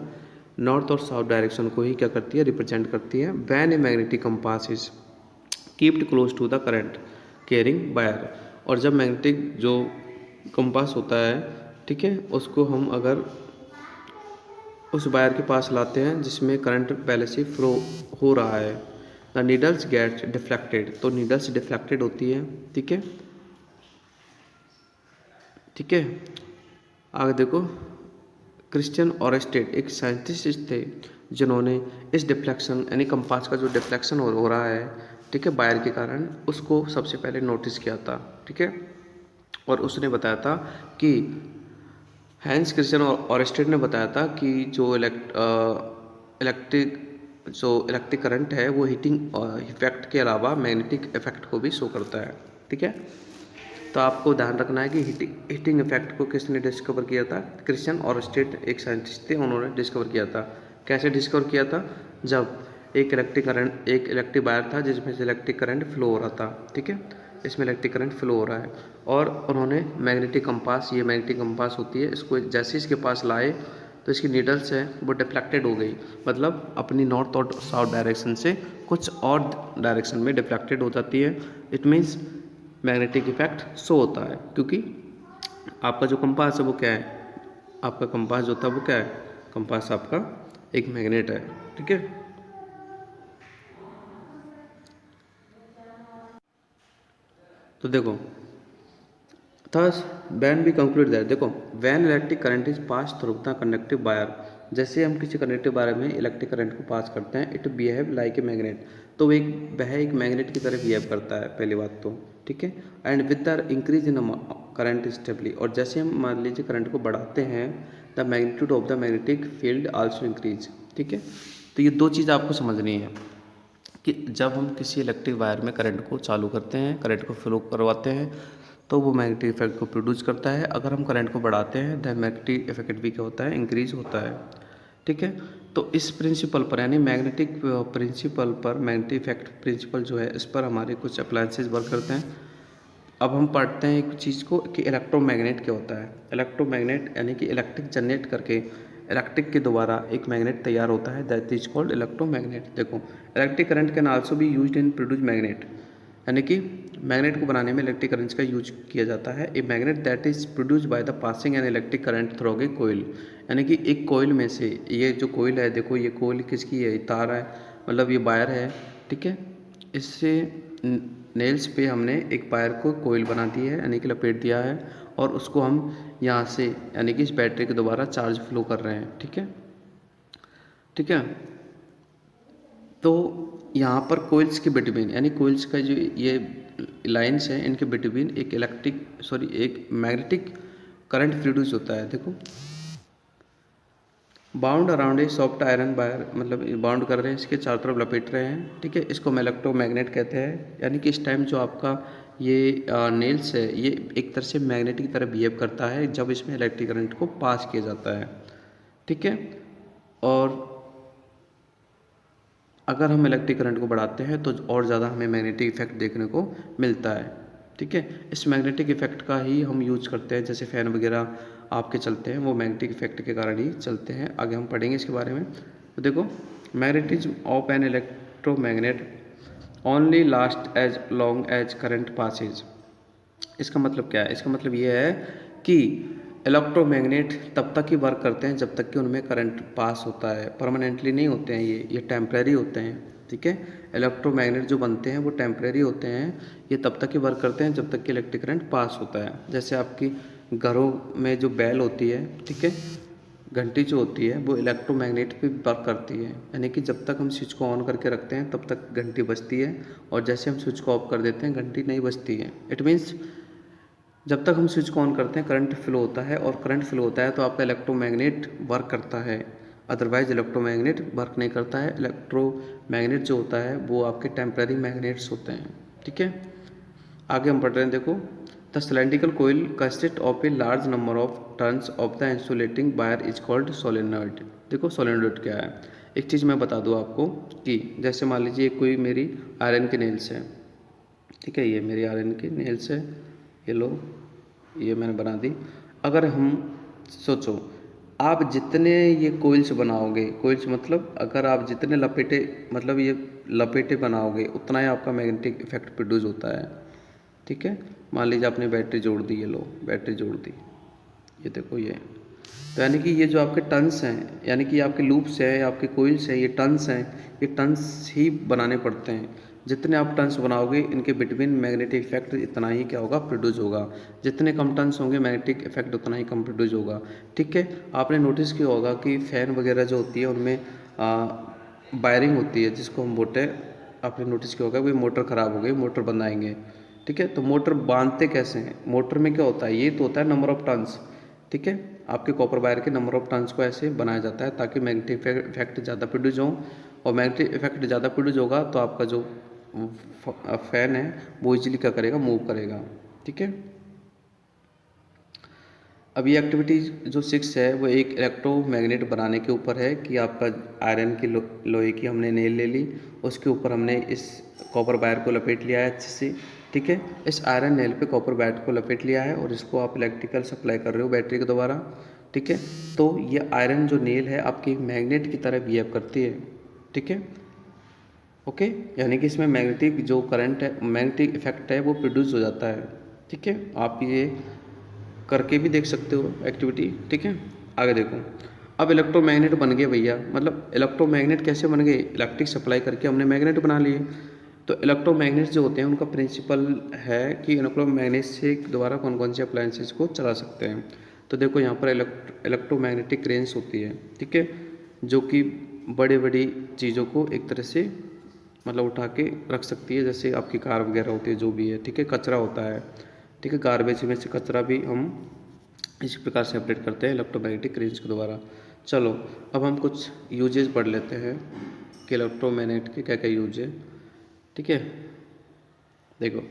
नॉर्थ और साउथ डायरेक्शन को ही क्या करती है, रिप्रेजेंट करती है। When a magnetic compass is keeped close to the current carrying wire, और जब मैग्नेटिक जो कंपास होता है, ठीक है, उसको हम अगर उस वायर के पास लाते हैं जिसमें करंट पहले से फ्लो हो रहा है, द नीडल्स गेट डिफ्लेक्टेड, तो नीडल्स डिफ्लेक्टेड होती है। ठीक है, ठीक है। आगे देखो, क्रिश्चियन ऑरेस्टेड एक साइंटिस्ट थे जिन्होंने इस डिफ्लेक्शन यानी कंपास का जो डिफ्लेक्शन हो रहा है, ठीक है, वायर के कारण, उसको सबसे पहले नोटिस किया था। ठीक है, और उसने बताया था कि हैंस क्रिश्चियन ऑरेस्टेड ने बताया था कि जो इलेक्ट्रिक करंट है वो हीटिंग इफेक्ट के अलावा मैग्नेटिक इफेक्ट को भी शो करता है। ठीक है, तो आपको ध्यान रखना है कि हीटिंग इफेक्ट को किसने डिस्कवर किया था? क्रिश्चियन ऑरेस्टेड एक साइंटिस्ट थे, उन्होंने डिस्कवर किया था। कैसे डिस्कवर किया था? जब एक इलेक्ट्रिक वायर था जिसमें से इलेक्ट्रिक करंट फ्लो हो रहा था। ठीक है, इसमें इलेक्ट्रिक करंट फ्लो हो रहा है और उन्होंने मैग्नेटिक कंपास, ये मैग्नेटिक कंपास होती है, इसको जैसे इसके पास लाए तो इसकी नीडल्स है वो डिफ्लेक्टेड हो गई, मतलब अपनी नॉर्थ और साउथ डायरेक्शन से कुछ और डायरेक्शन में डिफ्लेक्टेड हो जाती है। It means magnetic effect show होता है, क्योंकि आपका जो कंपास है वो क्या है? आपका कंपास जो होता है वो क्या है? कंपास आपका एक मैग्नेट है। ठीक है, तो देखो, थस वैन भी कंक्लूड दैट, देखो, when electric current is pass through the conductive wire, जैसे हम किसी कंडक्टिव वायर में इलेक्ट्रिक करंट को पास करते हैं, it behave like a magnet, तो वह एक मैग्नेट की तरह बिहेव करता है, पहली बात तो। ठीक है, and with the increase in current stably, और जैसे हम मान लीजिए करंट को बढ़ाते हैं, the magnitude of the magnetic field also increase. ठीक है, तो ये दो चीज़ आपको समझनी है कि जब हम किसी इलेक्ट्रिक वायर में करंट को चालू करते हैं, करंट को फ्लो करवाते हैं, तो वो मैग्नेटिक इफेक्ट को प्रोड्यूस करता है। अगर हम करंट को बढ़ाते हैं दैन मैग्नेटिक इफेक्ट भी क्या होता है? इंक्रीज होता है। ठीक है, तो इस प्रिंसिपल पर यानी मैग्नेटिक प्रिंसिपल पर, मैग्नेटिक इफेक्ट प्रिंसिपल जो है, इस पर हमारे कुछ अप्लायंसेज वर्क करते हैं। अब हम पढ़ते हैं एक चीज़ को कि इलेक्ट्रोमैग्नेट क्या होता है। इलेक्ट्रोमैग्नेट यानी कि इलेक्ट्रिक जनरेट करके इलेक्ट्रिक के द्वारा एक मैग्नेट तैयार होता है, दैट इज कॉल्ड इलेक्ट्रोमैग्नेट। देखो, electric current can also be used in produce magnet, यानी कि मैग्नेट को बनाने में इलेक्ट्रिक करंट का यूज किया जाता है। A magnet that is produce by the passing an electric current through a coil, यानी कि एक कोइल में से, ये जो कोइल है, देखो ये कोइल किसकी है? तार है, मतलब ये वायर है। ठीक है, इससे नेल्स पे हमने एक वायर को कोइल बना दी है, यानी कि लपेट दिया है, और उसको हम यहाँ से यानी कि इस बैटरी के द्वारा चार्ज फ्लो कर रहे हैं। ठीक है, ठीक है, तो यहाँ पर कोइल्स के बिटवीन, यानी कोइल्स का जो ये लाइंस हैं, इनके बिटवीन एक मैग्नेटिक करंट प्रोड्यूस होता है। देखो, bound around a soft iron wire, मतलब बाउंड कर रहे हैं, इसके चारों तरफ लपेट रहे हैं। ठीक है, इसको हम इलेक्ट्रोमैग्नेट कहते हैं, यानी कि इस टाइम जो आपका ये नेल्स है, ये एक तरह से मैग्नेट की तरह बिहेव करता है जब इसमें इलेक्ट्रिक करंट को पास किया जाता है। ठीक है, और अगर हम इलेक्ट्रिक करंट को बढ़ाते हैं तो और ज़्यादा हमें मैग्नेटिक इफेक्ट देखने को मिलता है। ठीक है, इस मैग्नेटिक इफेक्ट का ही हम यूज करते हैं, जैसे फ़ैन वगैरह आपके चलते हैं वो मैग्नेटिक इफेक्ट के कारण ही चलते हैं। आगे हम पढ़ेंगे इसके बारे में। तो देखो, magnetism of an electromagnet only last as long as current passes. इसका मतलब क्या है? इसका मतलब ये है कि इलेक्ट्रोमैग्नेट तब तक ही वर्क करते हैं जब तक कि उनमें करंट पास होता है, परमानेंटली नहीं होते हैं, ये टेम्परेरी होते हैं। ठीक है, इलेक्ट्रोमैग्नेट जो बनते हैं वो टेम्परेरी होते हैं, ये तब तक ही वर्क करते हैं जब तक कि इलेक्ट्रिक करंट पास होता है। जैसे आपकी घरों में जो बेल होती है, ठीक है, घंटी जो होती है वो इलेक्ट्रोमैग्नेट पे वर्क करती है, यानी कि जब तक हम स्विच को ऑन करके रखते हैं तब तक घंटी बजती है, और जैसे हम स्विच को ऑफ कर देते हैं घंटी नहीं बजती है। इट मीन्स जब तक हम स्विच को ऑन करते हैं करंट फ्लो होता है, और करंट फ्लो होता है तो आपका इलेक्ट्रोमैग्नेट वर्क करता है, अदरवाइज इलेक्ट्रोमैग्नेट वर्क नहीं करता है। इलेक्ट्रोमैग्नेट जो होता है वो आपके टेम्पररी मैग्नेट्स होते हैं। ठीक है, आगे हम पढ़ रहे हैं। देखो, the cylindrical coil consist of a large number of turns of the insulating wire is called solenoid. देखो, सोलेनॉइड क्या है? एक चीज़ मैं बता दूँ आपको कि जैसे मान लीजिए कोई मेरी आयरन की नेल्स है, ठीक है, ये मेरी आयरन की नेल्स है, ये लो, ये मैंने बना दी। अगर हम सोचो, आप जितने ये कोइल्स बनाओगे, कोइल्स मतलब अगर आप जितने लपेटे, मतलब ये लपेटे बनाओगे, उतना ही आपका मैग्नेटिक इफेक्ट प्रोड्यूस होता है। ठीक है, मान लीजिए आपने बैटरी जोड़ दी, ये लो बैटरी जोड़ दी, ये देखो ये, तो यानी कि ये जो आपके टर्न्स हैं, यानी कि आपके लूप्स हैं, आपके कोइल्स हैं, ये टर्न्स हैं, ये टर्न्स ही बनाने पड़ते हैं। जितने आप टर्न्स बनाओगे, इनके बिटवीन मैग्नेटिक इफेक्ट इतना ही क्या होगा, प्रोड्यूस होगा। जितने कम टर्न्स होंगे, मैग्नेटिक इफेक्ट उतना ही कम प्रोड्यूस होगा। ठीक है, आपने नोटिस किया होगा कि फ़ैन वगैरह जो होती है उनमें वायरिंग होती है, जिसको हम बोलते हैं, आपने नोटिस किया होगा, भाई मोटर ख़राब हो गई, मोटर बनाएंगे। ठीक है, तो मोटर बांधते कैसे हैं? मोटर में क्या होता है, ये तो होता है नंबर ऑफ टर्न्स। ठीक है, आपके कॉपर वायर के नंबर ऑफ टर्न्स को ऐसे बनाया जाता है ताकि मैग्नेटिक इफेक्ट ज़्यादा प्रोड्यूस हो, और मैग्नेटिक इफेक्ट ज़्यादा प्रोड्यूस होगा तो आपका जो फैन है वो इजीली क्या करेगा, मूव करेगा। ठीक है, अब ये एक्टिविटी जो 6 है वो एक इलेक्ट्रोमैग्नेट बनाने के ऊपर है कि आपका आयरन की लोहे की हमने नेल ले ली, उसके ऊपर हमने इस कॉपर वायर को लपेट लिया है अच्छे से। ठीक है, इस आयरन नेल पे कॉपर वायर को लपेट लिया है और इसको आप इलेक्ट्रिकल सप्लाई कर रहे हो बैटरी के द्वारा। ठीक है, तो ये आयरन जो नेल है आपकी मैग्नेट की तरह बिहेव करती है। ठीक है, ओके, यानी कि इसमें मैग्नेटिक जो करंट है, मैग्नेटिक इफेक्ट है वो प्रोड्यूस हो जाता है। ठीक है, आप ये करके भी देख सकते हो एक्टिविटी। ठीक है, आगे देखो, अब इलेक्ट्रोमैग्नेट बन गए भैया, मतलब इलेक्ट्रोमैग्नेट कैसे बन गए, इलेक्ट्रिक सप्लाई करके हमने मैग्नेट बना लिए। तो इलेक्ट्रोमैग्नेट जो होते हैं उनका प्रिंसिपल है कि इलेक्ट्रोमैग्नेट से द्वारा कौन कौन से अप्लायंसेस को चला सकते हैं। तो देखो यहाँ पर इलेक्ट्रोमैग्नेटिक रेंज होती है। ठीक है, जो कि बड़ी बड़ी चीज़ों को एक तरह से मतलब उठा के रख सकती है, जैसे आपकी कार वगैरह होती है, जो भी है। ठीक है, कचरा होता है। ठीक है, गार्बेज में से कचरा भी हम इसी प्रकार से अपडेट करते हैं इलेक्ट्रोमैग्नेटिक रेंज के द्वारा। चलो, अब हम कुछ यूजेस पढ़ लेते हैं कि इलेक्ट्रोमैग्नेट के क्या क्या यूज है। ठीक है, देखो,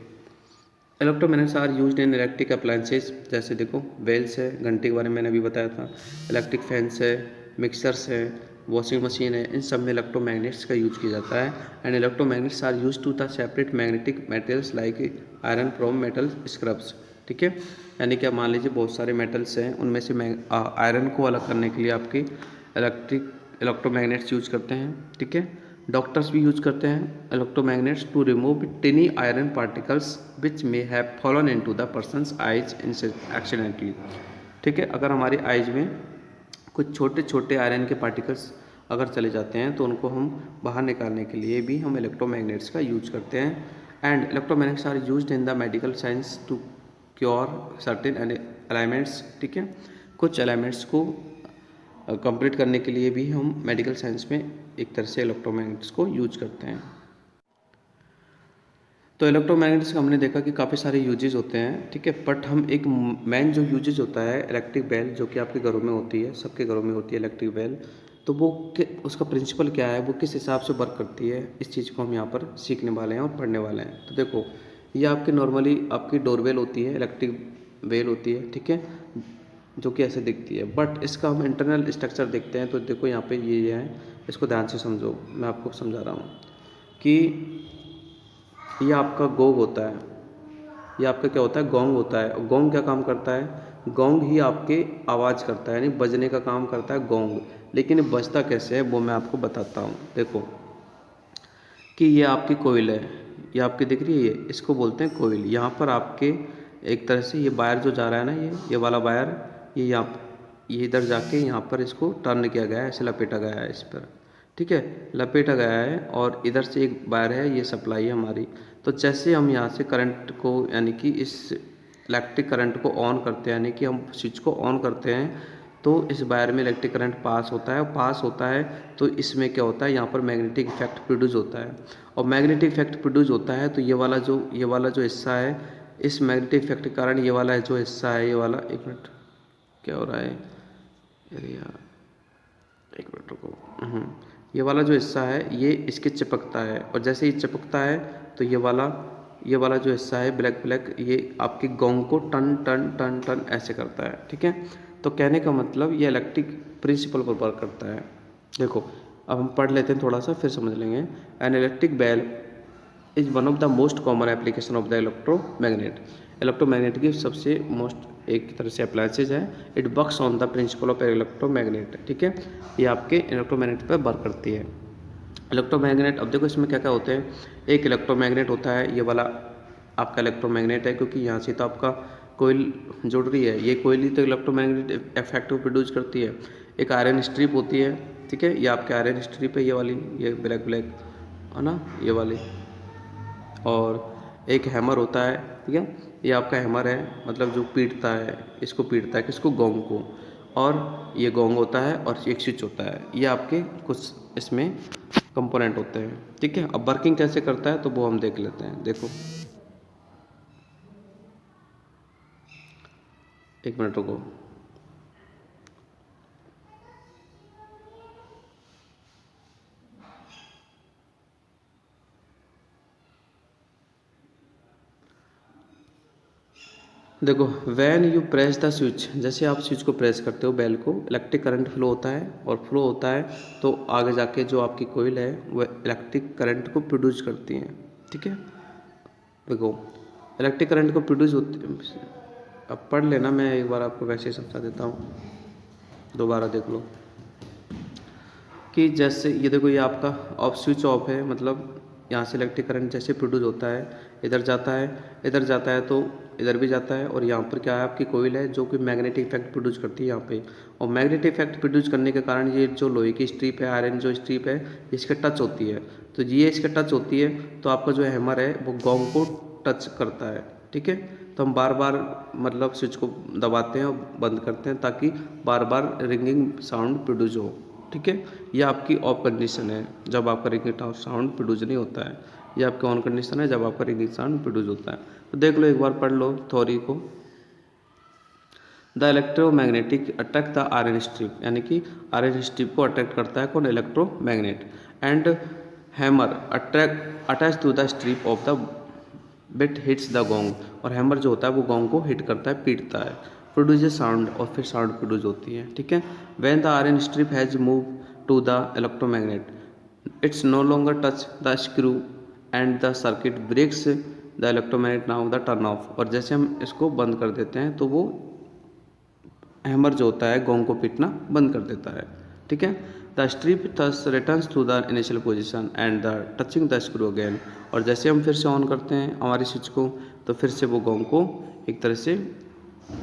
electromagnets are used in electric appliances, जैसे देखो बेल्स है, घंटे के बारे में मैंने अभी बताया था, इलेक्ट्रिक फैंस है, मिक्सर्स है, वॉशिंग मशीन है, इन सब में इलेक्ट्रोमैग्नेट्स का यूज किया जाता है। And electromagnets are use to the separate magnetic materials like iron from metal scrubs. ठीक है, यानी कि आप मान लीजिए बहुत सारे मेटल्स हैं, उनमें से आयरन को अलग करने के लिए आपके इलेक्ट्रोमैग्नेट्स यूज करते हैं। ठीक है, डॉक्टर्स भी यूज करते हैं electromagnets to remove tiny iron particles which may have fallen into the person's eyes accidentally. ठीक है, अगर हमारी आइज में कुछ छोटे छोटे आयरन के पार्टिकल्स अगर चले जाते हैं तो उनको हम बाहर निकालने के लिए भी हम इलेक्ट्रोमैग्नेट्स का यूज करते हैं। And electromagnets are used in the medical science to cure certain elements. ठीक है, कुछ एलिमेंट्स को कंप्लीट करने के लिए भी हम मेडिकल साइंस में एक तरह से इलेक्ट्रोमैग्नेट्स को यूज करते हैं। तो इलेक्ट्रोमैग्नेट्स का हमने देखा कि काफ़ी सारे यूजेस होते हैं। ठीक है, बट हम एक मेन जो यूजेस होता है इलेक्ट्रिक बेल, जो कि आपके घरों में होती है, सबके घरों में होती है इलेक्ट्रिक बेल, तो वो उसका प्रिंसिपल क्या है, वो किस हिसाब से वर्क करती है, इस चीज़ को हम यहाँ पर सीखने वाले हैं और पढ़ने वाले हैं। तो देखो, ये आपकी नॉर्मली आपकी डोरबेल होती है, इलेक्ट्रिक बेल होती है। ठीक है, जो कि ऐसे दिखती है, बट इसका हम इंटरनल स्ट्रक्चर देखते हैं। तो देखो यहाँ पे ये है, इसको ध्यान से समझो, मैं आपको समझा रहा हूँ कि ये आपका गोंग होता है, ये आपका क्या होता है, गोंग होता है। गोंग क्या काम करता है, गोंग ही आपके आवाज़ करता है, यानी बजने का काम करता है गोंग। लेकिन ये बजता कैसे है वो मैं आपको बताता हूँ। देखो कि ये आपकी कोयल है, ये आपकी दिख रही है, ये इसको बोलते हैं कोयल। यहाँ पर आपके एक तरह से ये वायर जो जा रहा है ना, ये वाला वायर, ये इधर जाके यहाँ पर इसको टर्न किया गया है, ऐसे लपेटा गया है इस पर। ठीक है, लपेटा गया है और इधर से एक वायर है, ये सप्लाई है हमारी। तो जैसे हम यहाँ से करंट को, यानी कि इस इलेक्ट्रिक करंट को ऑन करते हैं, यानी कि हम स्विच को ऑन करते हैं, तो इस वायर में इलेक्ट्रिक करंट पास होता है, और पास होता है तो इसमें क्या होता है, यहाँ पर मैग्नेटिक इफेक्ट प्रोड्यूस होता है। और मैग्नेटिक इफेक्ट प्रोड्यूस होता है तो ये वाला जो हिस्सा है, इस मैग्नेटिक इफेक्ट के कारण ये वाला जो हिस्सा है, ये वाला, एक मिनट क्या हो रहा है, अरे यार एक मिनट रुको, ये वाला जो हिस्सा है ये इसके चिपकता है, और जैसे ही चिपकता है तो ये वाला जो हिस्सा है ब्लैक ब्लैक, ये आपकी गोंग को टन टन टन टन ऐसे करता है। ठीक है, तो कहने का मतलब ये इलेक्ट्रिक प्रिंसिपल पर वर्क करता है। देखो, अब हम पढ़ लेते हैं थोड़ा सा, फिर समझ लेंगे। An electric bell is one of the most common application of the electromagnet. Electromagnet की सबसे मोस्ट एक तरह से अप्लायंसेज है। It works on the principle of electromagnet, ठीक है, ये आपके इलेक्ट्रोमैग्नेट पर वर्क करती है। इलेक्ट्रोमैग्नेट, अब देखो इसमें क्या क्या होते हैं। एक इलेक्ट्रोमैग्नेट होता है, ये वाला आपका इलेक्ट्रोमैग्नेट है, क्योंकि यहाँ से तो आपका कोयल जुड़ रही है, ये कोयल ही तो इलेक्ट्रोमैग्नेट इफेक्ट को प्रोड्यूस करती है। एक आयरन स्ट्रिप होती है, ठीक है, ये आपके आयरन स्ट्रिप है, ये वाली, ये ब्लैक ब्लैक है ना, ये वाली। और एक हैमर होता है, ठीक है, ये आपका हैमर है, मतलब जो पीटता है, इसको पीटता है किसको, गोंग को। और ये गोंग होता है और एक स्विच होता है। ये आपके कुछ इसमें कंपोनेंट होते हैं, ठीक है। अब वर्किंग कैसे करता है तो वो हम देख लेते हैं। देखो एक मिनट रुको। देखो, when you press the switch, जैसे आप स्विच को प्रेस करते हो बेल को, इलेक्ट्रिक करंट फ्लो होता है, और फ्लो होता है तो आगे जाके जो आपकी कोयल है वह इलेक्ट्रिक करंट को प्रोड्यूस करती है, ठीक है। देखो, इलेक्ट्रिक करंट को प्रोड्यूस होती, अब पढ़ लेना, मैं एक बार आपको वैसे ही समझा देता हूँ, दोबारा देख लो। कि जैसे ये देखो, ये आपका ऑफ स्विच ऑफ है, मतलब यहाँ से इलेक्ट्रिक करंट जैसे प्रोड्यूस होता है, इधर जाता है, इधर जाता है तो इधर भी जाता है, और यहाँ पर क्या है, आपकी कोयल है जो कि मैग्नेटिक इफेक्ट प्रोड्यूस करती है यहाँ पे। और मैग्नेटिक इफेक्ट प्रोड्यूस करने के कारण ये जो लोहे की स्ट्रिप है, आयरन जो स्ट्रिप है, इसके टच होती है। तो ये इसके टच होती है तो आपका जो हैमर है वो गोंग को टच करता है, ठीक है। तो हम बार बार मतलब स्विच को दबाते हैं और बंद करते हैं ताकि बार बार रिंगिंग साउंड प्रोड्यूस हो, ठीक है। ये आपकी ऑफ कंडीशन है, जब आपका रिंगिंग साउंड प्रोड्यूस नहीं होता है। ये आपकी ऑन कंडीशन है, जब आपका रिंगिंग साउंड प्रोड्यूस होता है। तो देख लो, एक बार पढ़ लो थ्योरी को। The electromagnetic attract the iron strip, यानी कि आयरन स्ट्रिप को अट्रैक्ट करता है कौन, electromagnet. And hammer attract attach to the strip of the bit hits the gong, और हैमर जो होता है वो गोंग को हिट करता है, पीटता है, प्रोड्यूस साउंड, और फिर साउंड प्रोड्यूस होती है, ठीक है। When the iron strip has move to the electromagnet, it's no longer touch the screw and the circuit breaks the electromagnet now the turn off. और जैसे हम इसको बंद कर देते हैं तो वो हैमर जो होता है गोंग को पीटना बंद कर देता है, ठीक है। The strip thus returns to the initial position and the touching the screw again, और जैसे हम फिर से ऑन करते हैं हमारी स्विच को तो फिर से वो गोंग को एक तरह से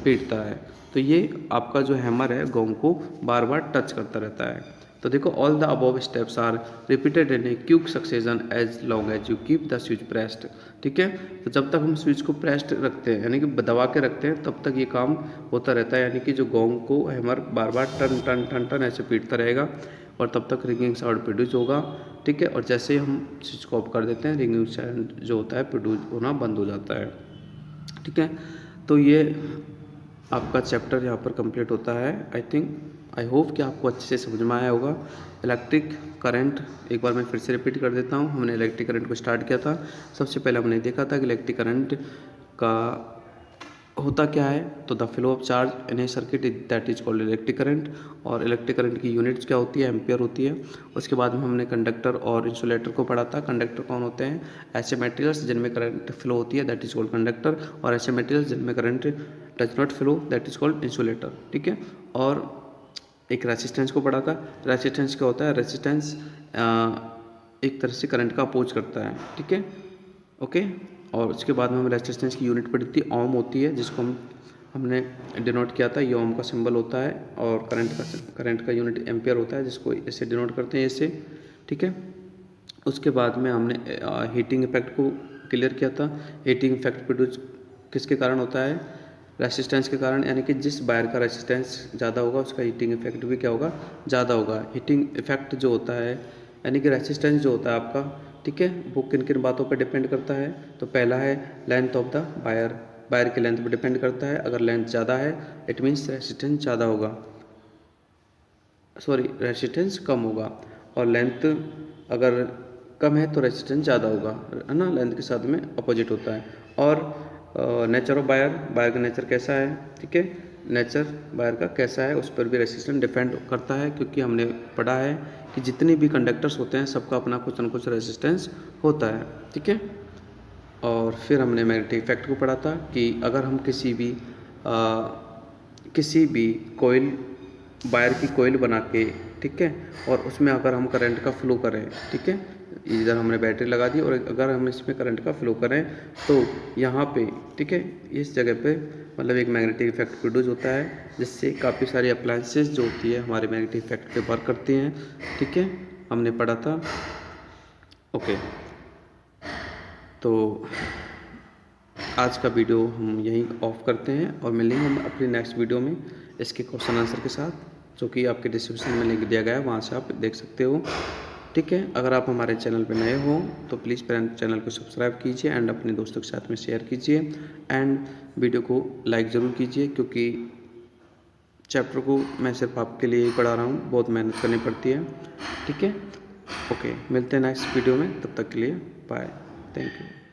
पीटता है। तो ये आपका जो हैमर है गोंग को बार बार टच करता रहता है। तो देखो, all the above steps are repeated in a quick succession as long as you keep the switch pressed, ठीक है। तो जब तक हम स्विच को प्रेस्ड रखते हैं, यानी कि दबा के रखते हैं, तब तक ये काम होता रहता है, यानी कि जो गोंग को हैमर बार बार टन टन टन टन ऐसे पीटता रहेगा, और तब तक रिंगिंग साउंड प्रोड्यूस होगा, ठीक है। और जैसे ही हम स्विच को ऑफ कर देते हैं, रिंगिंग साउंड जो होता है प्रोड्यूस होना बंद हो जाता है, ठीक है। तो ये आपका चैप्टर यहाँ पर कंप्लीट होता है। आई होप कि आपको अच्छे से समझ में आया होगा। इलेक्ट्रिक करंट एक बार मैं फिर से रिपीट कर देता हूँ। हमने इलेक्ट्रिक करंट को स्टार्ट किया था। सबसे पहले हमने देखा था कि इलेक्ट्रिक करंट का होता क्या है, तो the flow of charge in A circuit that is called electric current. और इलेक्ट्रिक करंट की यूनिट्स क्या होती है, एम्पियर होती है। उसके बाद में हमने कंडक्टर और इंसुलेटर को पढ़ा था। कंडक्टर कौन होते हैं, ऐसे मटेरियल्स जिनमें करंट फ्लो होती है दैट इज कॉल्ड कंडक्टर, और ऐसे मटेरियल्स जिनमें current does not flow that is called insulator, ठीक है। और एक रेसिस्टेंस को पढ़ा था। रेसिस्टेंस क्या होता है, रेसिस्टेंस एक तरह से करंट का अपोज करता है, ठीक है, ओके। और उसके बाद में हम रेसिस्टेंस की यूनिट पढ़ी थी, ओम होती है, जिसको हमने डिनोट किया था, ये ओम का सिंबल होता है। और करंट का यूनिट एम्पियर होता है, जिसको ऐसे डिनोट करते हैं, ऐसे, ठीक है। उसके बाद में हमने हीटिंग इफेक्ट को क्लियर किया था। हीटिंग इफेक्ट प्रोड्यूस किसके कारण होता है, रेसिस्टेंस के कारण, यानी कि जिस वायर का रेसिस्टेंस ज़्यादा होगा उसका हीटिंग इफेक्ट भी क्या होगा, ज़्यादा होगा। हीटिंग इफेक्ट जो होता है, यानी कि रेसिस्टेंस जो होता है आपका, ठीक है, वो किन किन बातों पर डिपेंड करता है। तो पहला है length of the wire, wire की लेंथ पर डिपेंड करता है। अगर लेंथ ज़्यादा है इट मीन्स रेसिस्टेंस ज़्यादा होगा, सॉरी रेसिस्टेंस कम होगा। और लेंथ अगर कम है तो रेसिस्टेंस ज़्यादा होगा, है ना, लेंथ के साथ में अपोजिट होता है। और नेचर ऑफ वायर, वायर का नेचर कैसा है, ठीक है। नेचर वायर का कैसा है, उस पर भी रेजिस्टेंस डिपेंड करता है, क्योंकि हमने पढ़ा है कि जितने भी कंडक्टर्स होते हैं सबका अपना कुछ न कुछ रेजिस्टेंस होता है। ठीक है। और फिर हमने मैग्नेटिक इफेक्ट को पढ़ा था कि अगर हम किसी भी कोयल वायर की कोयल बना के, ठीक है, और उसमें अगर हम करंट का फ्लो करें, ठीक है, इधर हमने बैटरी लगा दी और अगर हम इसमें करंट का फ्लो करें तो यहाँ पे, ठीक है, इस जगह पे मतलब एक मैग्नेटिक इफेक्ट प्रोड्यूस होता है, जिससे काफ़ी सारी अप्लायंसेस जो होती है हमारे मैग्नेटिक इफेक्ट पे वर्क करती हैं। ठीक है, हमने पढ़ा था। ओके, तो आज का वीडियो हम यहीं ऑफ करते हैं और मिलेंगे हम अपनी नेक्स्ट वीडियो में इसके क्वेश्चन आंसर के साथ, जो कि आपके डिस्क्रिप्शन में लिंक दिया गया है, वहाँ से आप देख सकते हो। ठीक है, अगर आप हमारे चैनल पर नए हो तो प्लीज़ चैनल को सब्सक्राइब कीजिए एंड अपने दोस्तों के साथ में शेयर कीजिए एंड वीडियो को लाइक ज़रूर कीजिए, क्योंकि चैप्टर को मैं सिर्फ आपके लिए ही पढ़ा रहा हूँ, बहुत मेहनत करनी पड़ती है। ठीक है, ओके, मिलते हैं नेक्स्ट वीडियो में, तब तक के लिए बाय, थैंक यू।